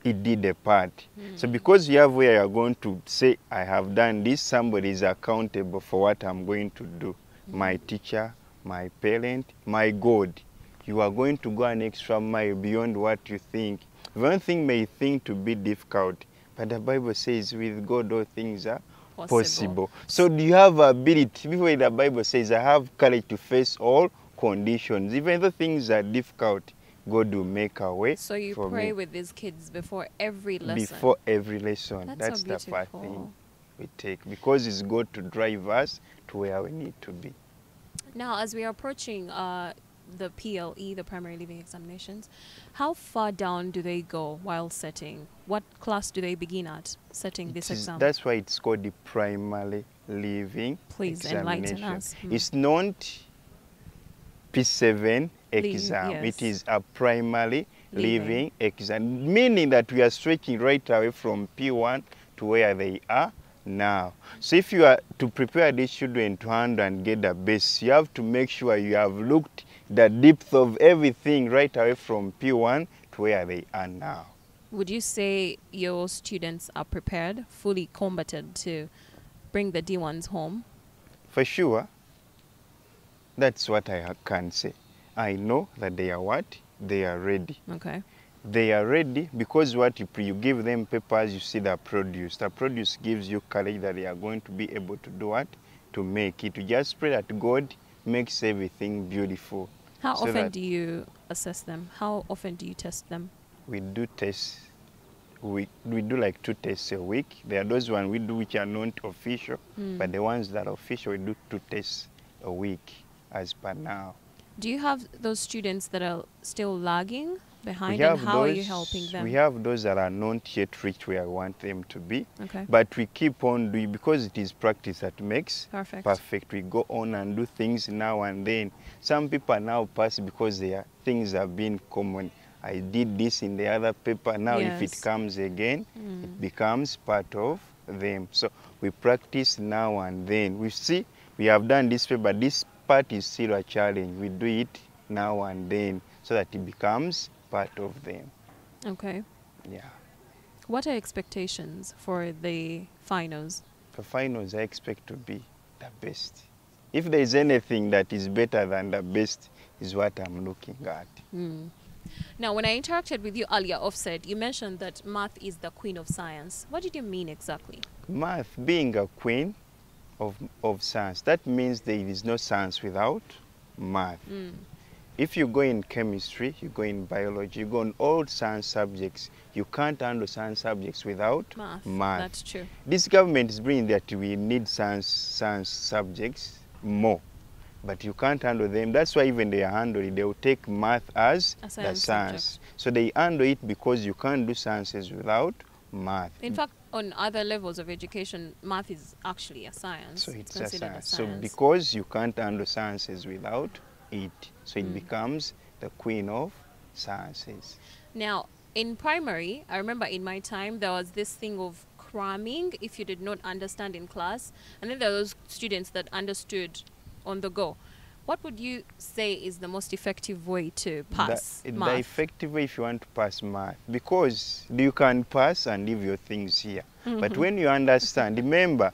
[SPEAKER 6] it did a part. So because you have where you are going to say, I have done this, somebody is accountable for what I'm going to do. My teacher, my parent, my God. You are going to go an extra mile beyond what you think. One thing may think to be difficult, but the Bible says with God all things are possible. So do you have ability? Before the Bible says, I have courage to face all conditions. Even though things are difficult, God will make a way.
[SPEAKER 1] So you
[SPEAKER 6] for
[SPEAKER 1] pray
[SPEAKER 6] me.
[SPEAKER 1] with these kids before every lesson?
[SPEAKER 6] Before every lesson.
[SPEAKER 1] That's
[SPEAKER 6] That's
[SPEAKER 1] so
[SPEAKER 6] the first
[SPEAKER 1] beautiful.
[SPEAKER 6] thing we take. Because it's God to drive us to where we need to be.
[SPEAKER 1] Now, as we are approaching the PLE, the primary living examinations, how far down do they go while setting? What class do they begin at setting this exam?
[SPEAKER 6] That's why it's called the primary living
[SPEAKER 1] Please
[SPEAKER 6] examination.
[SPEAKER 1] enlighten us.
[SPEAKER 6] It's not P7 exam.
[SPEAKER 1] yes.
[SPEAKER 6] It is a primary
[SPEAKER 1] Living.
[SPEAKER 6] living exam, meaning that we are stretching right away from P1 to where they are now. So if you are to prepare these children to handle and get the best, you have to make sure you have looked the depth of everything right away from P1 to where they are now.
[SPEAKER 1] Would you say your students are prepared, fully combated to bring the D1s home?
[SPEAKER 6] For sure, that's what I can say. I know that they are what? They are ready.
[SPEAKER 1] Okay.
[SPEAKER 6] They are ready because what you give them papers, you see the produce. The produce gives you courage that they are going to be able to do what? To make it. You just pray that God makes everything beautiful.
[SPEAKER 1] How
[SPEAKER 6] So
[SPEAKER 1] often
[SPEAKER 6] that
[SPEAKER 1] do you assess them? How often do you test them?
[SPEAKER 6] we do tests we do like 2 tests a week. There are those ones we do which are not official, but the ones that are official, we do 2 tests a week as per now.
[SPEAKER 1] Do you have those students that are still lagging behind,
[SPEAKER 6] We
[SPEAKER 1] and
[SPEAKER 6] have
[SPEAKER 1] how are you
[SPEAKER 6] those-
[SPEAKER 1] helping them?
[SPEAKER 6] We have those that are not yet reached where I want them to be,
[SPEAKER 1] Okay.
[SPEAKER 6] but we keep on doing, because it is practice that makes
[SPEAKER 1] Perfect.
[SPEAKER 6] perfect. We go on and do things now and then. Some people are now pass because their things have been common. I did this in the other paper. Now if it
[SPEAKER 1] Yes.
[SPEAKER 6] comes again, it becomes part of them. So we practice now and then. We see we have done this paper. This part is still a challenge. We do it now and then so that it becomes part of them.
[SPEAKER 1] Okay.
[SPEAKER 6] Yeah.
[SPEAKER 1] What are expectations for the finals?
[SPEAKER 6] For finals, I expect to be the best. If there is anything that is better than the best, is what I'm looking at.
[SPEAKER 1] Now, when I interacted with you earlier, Offset, you mentioned that math is the queen of science. What did you mean exactly?
[SPEAKER 6] Math being a queen of science, that means there is no science without math. If you go in chemistry, you go in biology, you go in all science subjects, you can't handle science subjects without math.
[SPEAKER 1] That's true.
[SPEAKER 6] This government is bringing that we need science subjects more, but you can't handle them. That's why even they are handling, they will take math as
[SPEAKER 1] A
[SPEAKER 6] the
[SPEAKER 1] science
[SPEAKER 6] science.
[SPEAKER 1] subject.
[SPEAKER 6] So they handle it because you can't do sciences without math.
[SPEAKER 1] In fact, on other levels of education, math is actually a science.
[SPEAKER 6] So it's a
[SPEAKER 1] considered
[SPEAKER 6] science.
[SPEAKER 1] a
[SPEAKER 6] So
[SPEAKER 1] science.
[SPEAKER 6] because you can't handle sciences without it, so it becomes the queen of sciences.
[SPEAKER 1] Now, in primary, I remember in my time, there was this thing of cramming if you did not understand in class. And then there were those students that understood on the go. What would you say is the most effective way to pass
[SPEAKER 6] The
[SPEAKER 1] math?
[SPEAKER 6] effective way if you want to pass math, because you can pass and leave your things here. But when you understand, remember,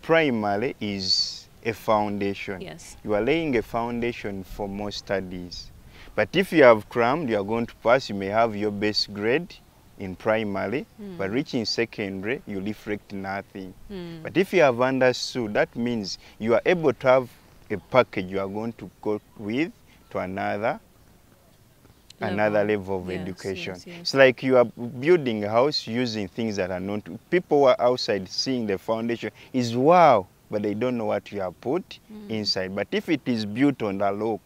[SPEAKER 6] primary is a foundation.
[SPEAKER 1] Yes.
[SPEAKER 6] You are laying a foundation for more studies. But if you have crammed, you are going to pass. You may have your best grade in primary, but reaching secondary, you reflect nothing. But if you have understood, that means you are able to have a package you are going to go with to another level of
[SPEAKER 1] Yes,
[SPEAKER 6] education.
[SPEAKER 1] yes, yes.
[SPEAKER 6] It's like you are building a house using things that are not. People who are outside seeing the foundation is wow, but they don't know what you have put inside. But if it is built on the rock,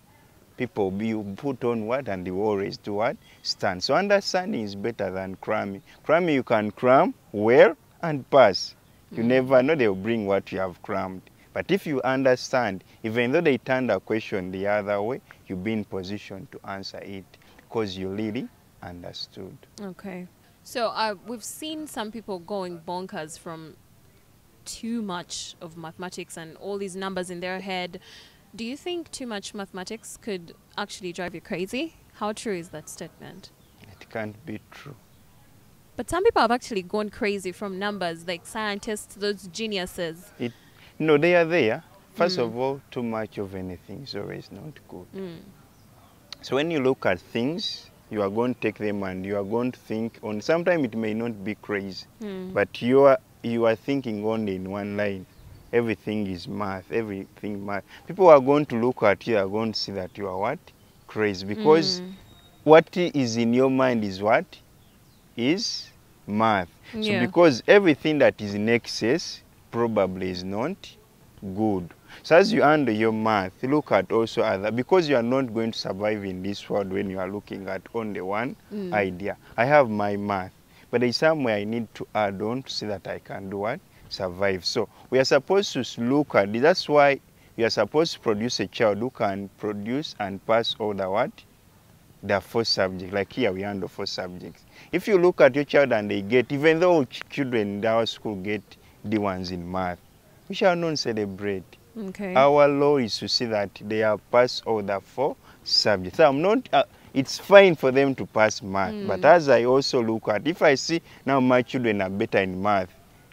[SPEAKER 6] people you put on what and they always do what? Stand. So understanding is better than cramming. Cramming, you can cram well and pass. You never know they will bring what you have crammed. But if you understand, even though they turn the question the other way, you'll be in position to answer it because you really understood.
[SPEAKER 1] Okay. So we've seen some people going bonkers from too much of mathematics and all these numbers in their head. Do you think too much mathematics could actually drive you crazy? How true is that statement?
[SPEAKER 6] It can't be true.
[SPEAKER 1] But some people have actually gone crazy from numbers, like scientists, those geniuses.
[SPEAKER 6] No, they are there. First of all, too much of anything is always not good. So when you look at things, you are going to take them and you are going to think on. Sometimes it may not be crazy, but you are thinking only in one line. Everything is math, everything math. People are going to look at you, are going to see that you are what? Crazy. Because what is in your mind is what? Is math.
[SPEAKER 1] Yeah.
[SPEAKER 6] So because everything that is in excess probably is not good. So as you handle your math, look at also other, because you are not going to survive in this world when you are looking at only one idea. I have my math, but there is somewhere I need to add on to see that I can do what? Survive. So we are supposed to look at it. That's why we are supposed to produce a child who can produce and pass all the what? The 4 subjects. Like here we handle 4 subjects. If you look at your child and they get, even though children in our school get D1s in math, we shall not celebrate.
[SPEAKER 1] Okay.
[SPEAKER 6] Our law is to see that they have passed all the 4 subjects. So I'm not, it's fine for them to pass math, but as I also look at, if I see now my children are better in math,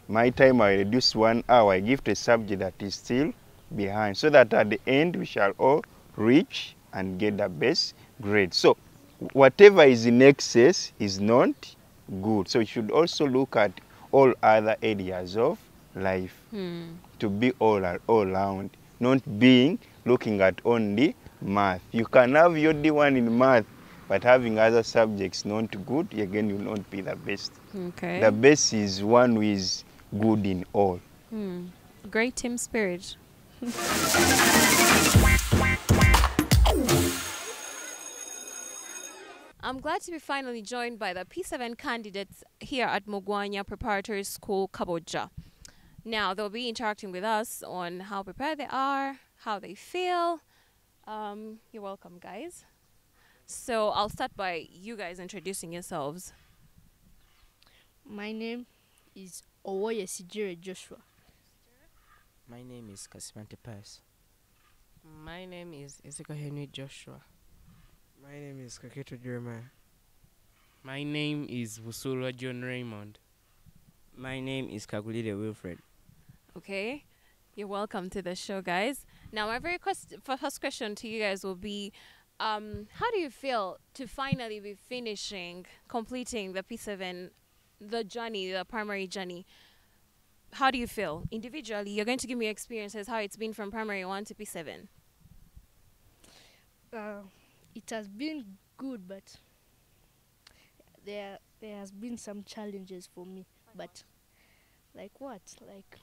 [SPEAKER 6] my time I reduce 1 hour, I give to a subject that is still behind, so that at the end we shall all reach and get the best grade. So whatever is in excess is not good. So you should also look at all other areas of life to be all around, not being looking at only math. You can have your D1 in math, but having other subjects not good, again, you will not be the best.
[SPEAKER 1] Okay.
[SPEAKER 6] The best is one who is good in all.
[SPEAKER 1] Great team spirit. I'm glad to be finally joined by the P7 candidates here at Mugwanya Preparatory School, Kaboja. Now, they'll be interacting with us on how prepared they are, how they feel. You're welcome, guys. So I'll start by you guys introducing yourselves.
[SPEAKER 7] My name is Owoye Sijire Joshua.
[SPEAKER 8] My name is Kasimante Pius.
[SPEAKER 9] My name is Ezekiel Henry Joshua.
[SPEAKER 10] My name is Kaketo Jeremiah.
[SPEAKER 11] My name is Vusula John Raymond.
[SPEAKER 8] My name is Kagulide Wilfred.
[SPEAKER 1] Okay, you're welcome to the show, guys. Now, my first question to you guys will be, how do you feel to finally be completing the P7, the journey, the primary journey? How do you feel individually? You're going to give me experiences, how it's been from primary 1 to P7.
[SPEAKER 7] It has been good, but there has been some challenges for me. But like what? Like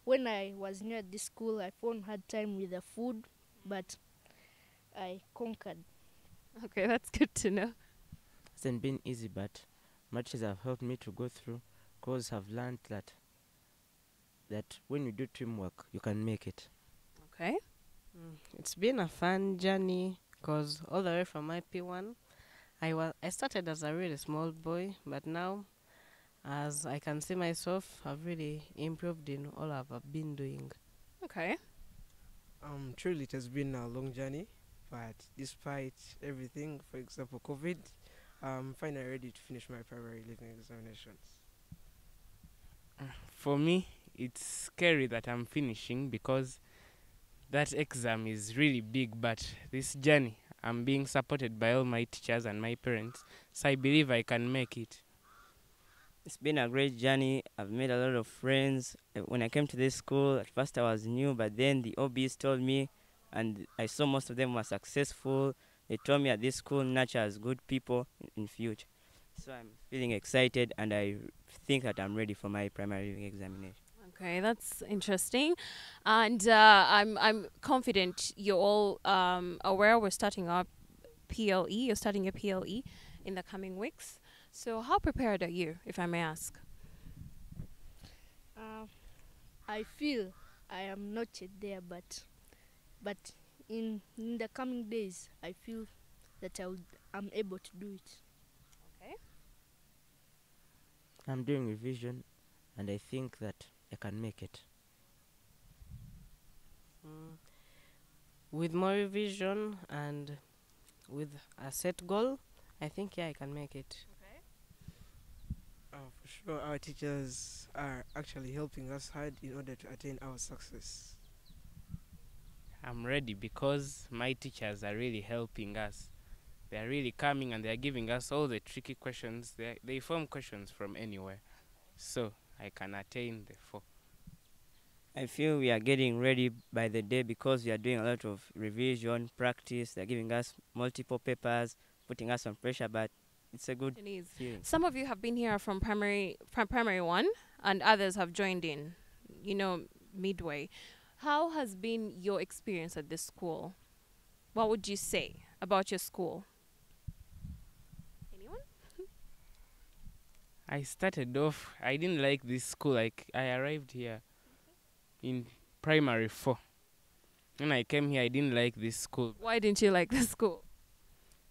[SPEAKER 7] when I was new at this school, I found hard time with the food, but I conquered.
[SPEAKER 1] Okay, that's good to know.
[SPEAKER 8] It hasn't been easy, but matches have helped me to go through, because I've learned that when you do teamwork, you can make it.
[SPEAKER 1] Okay.
[SPEAKER 9] It's been a fun journey because all the way from my P1, I started as a really small boy, but now, as I can see myself, I've really improved in all I've been doing.
[SPEAKER 1] Okay.
[SPEAKER 10] Truly, it has been a long journey, but despite everything, for example, COVID, I'm finally ready to finish my primary leaving examinations.
[SPEAKER 11] For me, it's scary that I'm finishing because that exam is really big, but this journey, I'm being supported by all my teachers and my parents, so I believe I can make it.
[SPEAKER 8] It's been a great journey. I've made a lot of friends. When I came to this school, at first I was new, but then the OBs told me, and I saw most of them were successful. They told me at this school nurtures good people in future. So I'm feeling excited, and I think that I'm ready for my primary examination.
[SPEAKER 1] Okay, that's interesting, and I'm confident you're all aware we're starting our PLE. You're starting your PLE in the coming weeks. So, how prepared are you, if I may ask?
[SPEAKER 7] I feel I am not yet there, but in the coming days, I feel that I'm able to do it.
[SPEAKER 1] Okay.
[SPEAKER 8] I'm doing revision, and I think that I can make it.
[SPEAKER 9] With more revision and with a set goal, I think, yeah, I can make it.
[SPEAKER 10] For sure, our teachers are actually helping us hard in order to attain our success.
[SPEAKER 11] I'm ready because my teachers are really helping us. They are really coming and they are giving us all the tricky questions. They form questions from anywhere. So I can attain the 4.
[SPEAKER 8] I feel we are getting ready by the day because we are doing a lot of revision, practice. They're giving us multiple papers, putting us on pressure, but it's a good feeling.
[SPEAKER 1] Some of you have been here from primary 1, and others have joined in, midway. How has been your experience at this school? What would you say about your school? Anyone?
[SPEAKER 11] I started off, I didn't like this school. I arrived here in primary 4. When I came here, I didn't like this school.
[SPEAKER 1] Why didn't you like the school?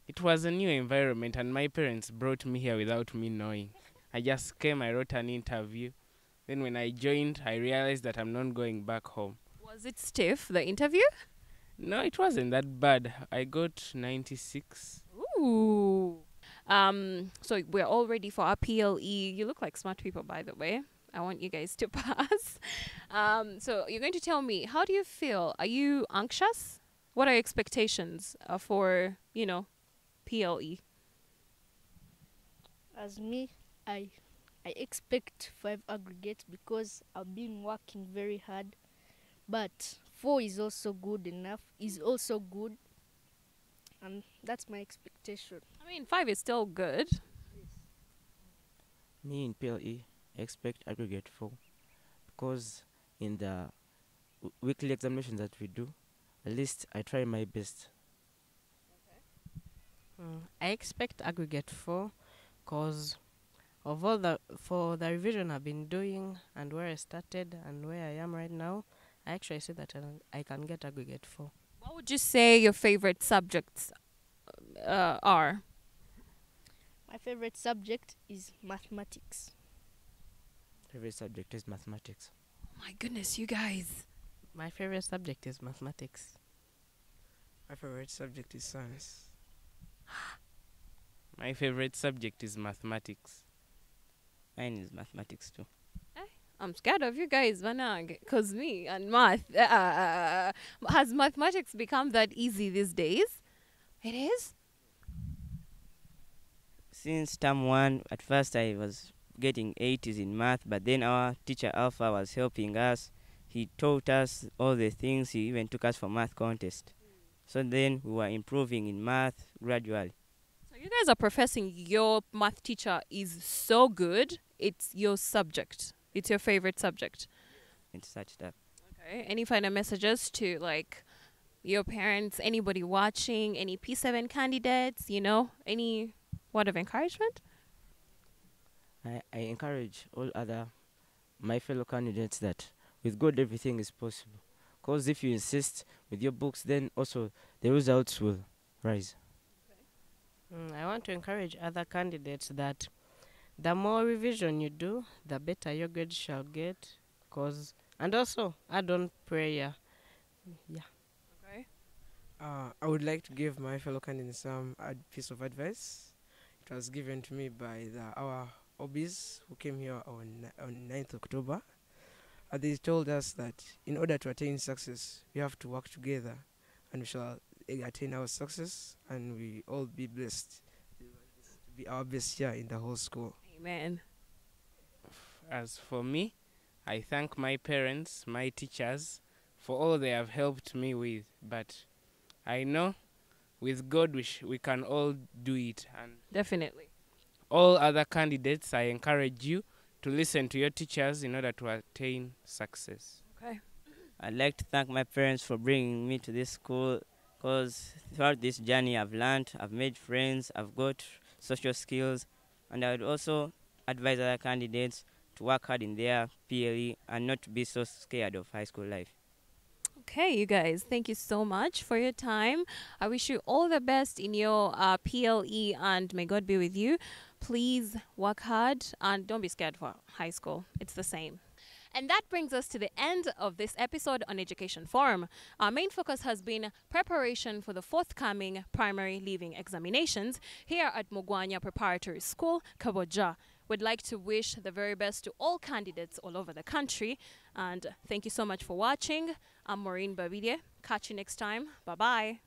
[SPEAKER 11] It was a new environment, and my parents brought me here without me knowing. I just came, I wrote an interview. Then when I joined, I realized that I'm not going back home.
[SPEAKER 1] Was it stiff, the interview?
[SPEAKER 11] No, it wasn't that bad. I got 96.
[SPEAKER 1] Ooh. So we're all ready for our PLE. You look like smart people, by the way. I want you guys to pass. So you're going to tell me, how do you feel? Are you anxious? What are your expectations for, PLE?
[SPEAKER 7] As me, I expect 5 aggregates because I've been working very hard. But 4 is also good enough. Is also good. and that's my expectation.
[SPEAKER 1] I mean, 5 is still good.
[SPEAKER 8] Me in PLE, expect aggregate 4 because in the weekly examinations that we do, at least I try my best.
[SPEAKER 9] I expect aggregate 4 because of all for the revision I've been doing and where I started and where I am right now, I actually say that I can get aggregate 4.
[SPEAKER 1] What would you say your favorite subjects are?
[SPEAKER 7] My favorite subject is mathematics.
[SPEAKER 8] Favorite subject is mathematics.
[SPEAKER 1] Oh my goodness, you guys.
[SPEAKER 9] My favorite subject is mathematics.
[SPEAKER 10] My favorite subject is science.
[SPEAKER 11] My favorite subject is mathematics.
[SPEAKER 8] Mine is mathematics too.
[SPEAKER 1] I'm scared of you guys, because me and math. Has mathematics become that easy these days? It is?
[SPEAKER 8] Since term 1, at first I was getting 80s in math, but then our teacher Alpha was helping us. He taught us all the things. He even took us for math contest. So then we were improving in math gradually.
[SPEAKER 1] So you guys are professing your math teacher is so good, it's your subject. It's your favorite subject.
[SPEAKER 8] It's such that.
[SPEAKER 1] Okay. Any final messages to like your parents, anybody watching, any P7 candidates, any word of encouragement?
[SPEAKER 8] I encourage all my fellow candidates that with God everything is possible. Because if you insist with your books, then also the results will rise.
[SPEAKER 9] I want to encourage other candidates that the more revision you do, the better your grades shall get. And also add on prayer. Yeah.
[SPEAKER 1] Okay.
[SPEAKER 10] I would like to give my fellow candidates some piece of advice. It was given to me by our OBs who came here on 9th October. They told us that in order to attain success, we have to work together, and we shall attain our success, and we all be blessed to be our best year in the whole school.
[SPEAKER 1] Amen.
[SPEAKER 11] As for me, I thank my parents, my teachers, for all they have helped me with. But I know with God we can all do it. And
[SPEAKER 1] definitely.
[SPEAKER 11] All other candidates, I encourage you to listen to your teachers in order to attain success.
[SPEAKER 1] Okay.
[SPEAKER 8] I'd like to thank my parents for bringing me to this school, because throughout this journey I've learned, I've made friends, I've got social skills, and I would also advise other candidates to work hard in their PLE and not to be so scared of high school life.
[SPEAKER 1] Okay, you guys, thank you so much for your time. I wish you all the best in your PLE, and may God be with you. Please work hard and don't be scared for high school. It's the same. And that brings us to the end of this episode on Education Forum. Our main focus has been preparation for the forthcoming primary leaving examinations here at Mugwanya Preparatory School, Kaboja. We'd like to wish the very best to all candidates all over the country. And thank you so much for watching. I'm Maureen Babide. Catch you next time. Bye-bye.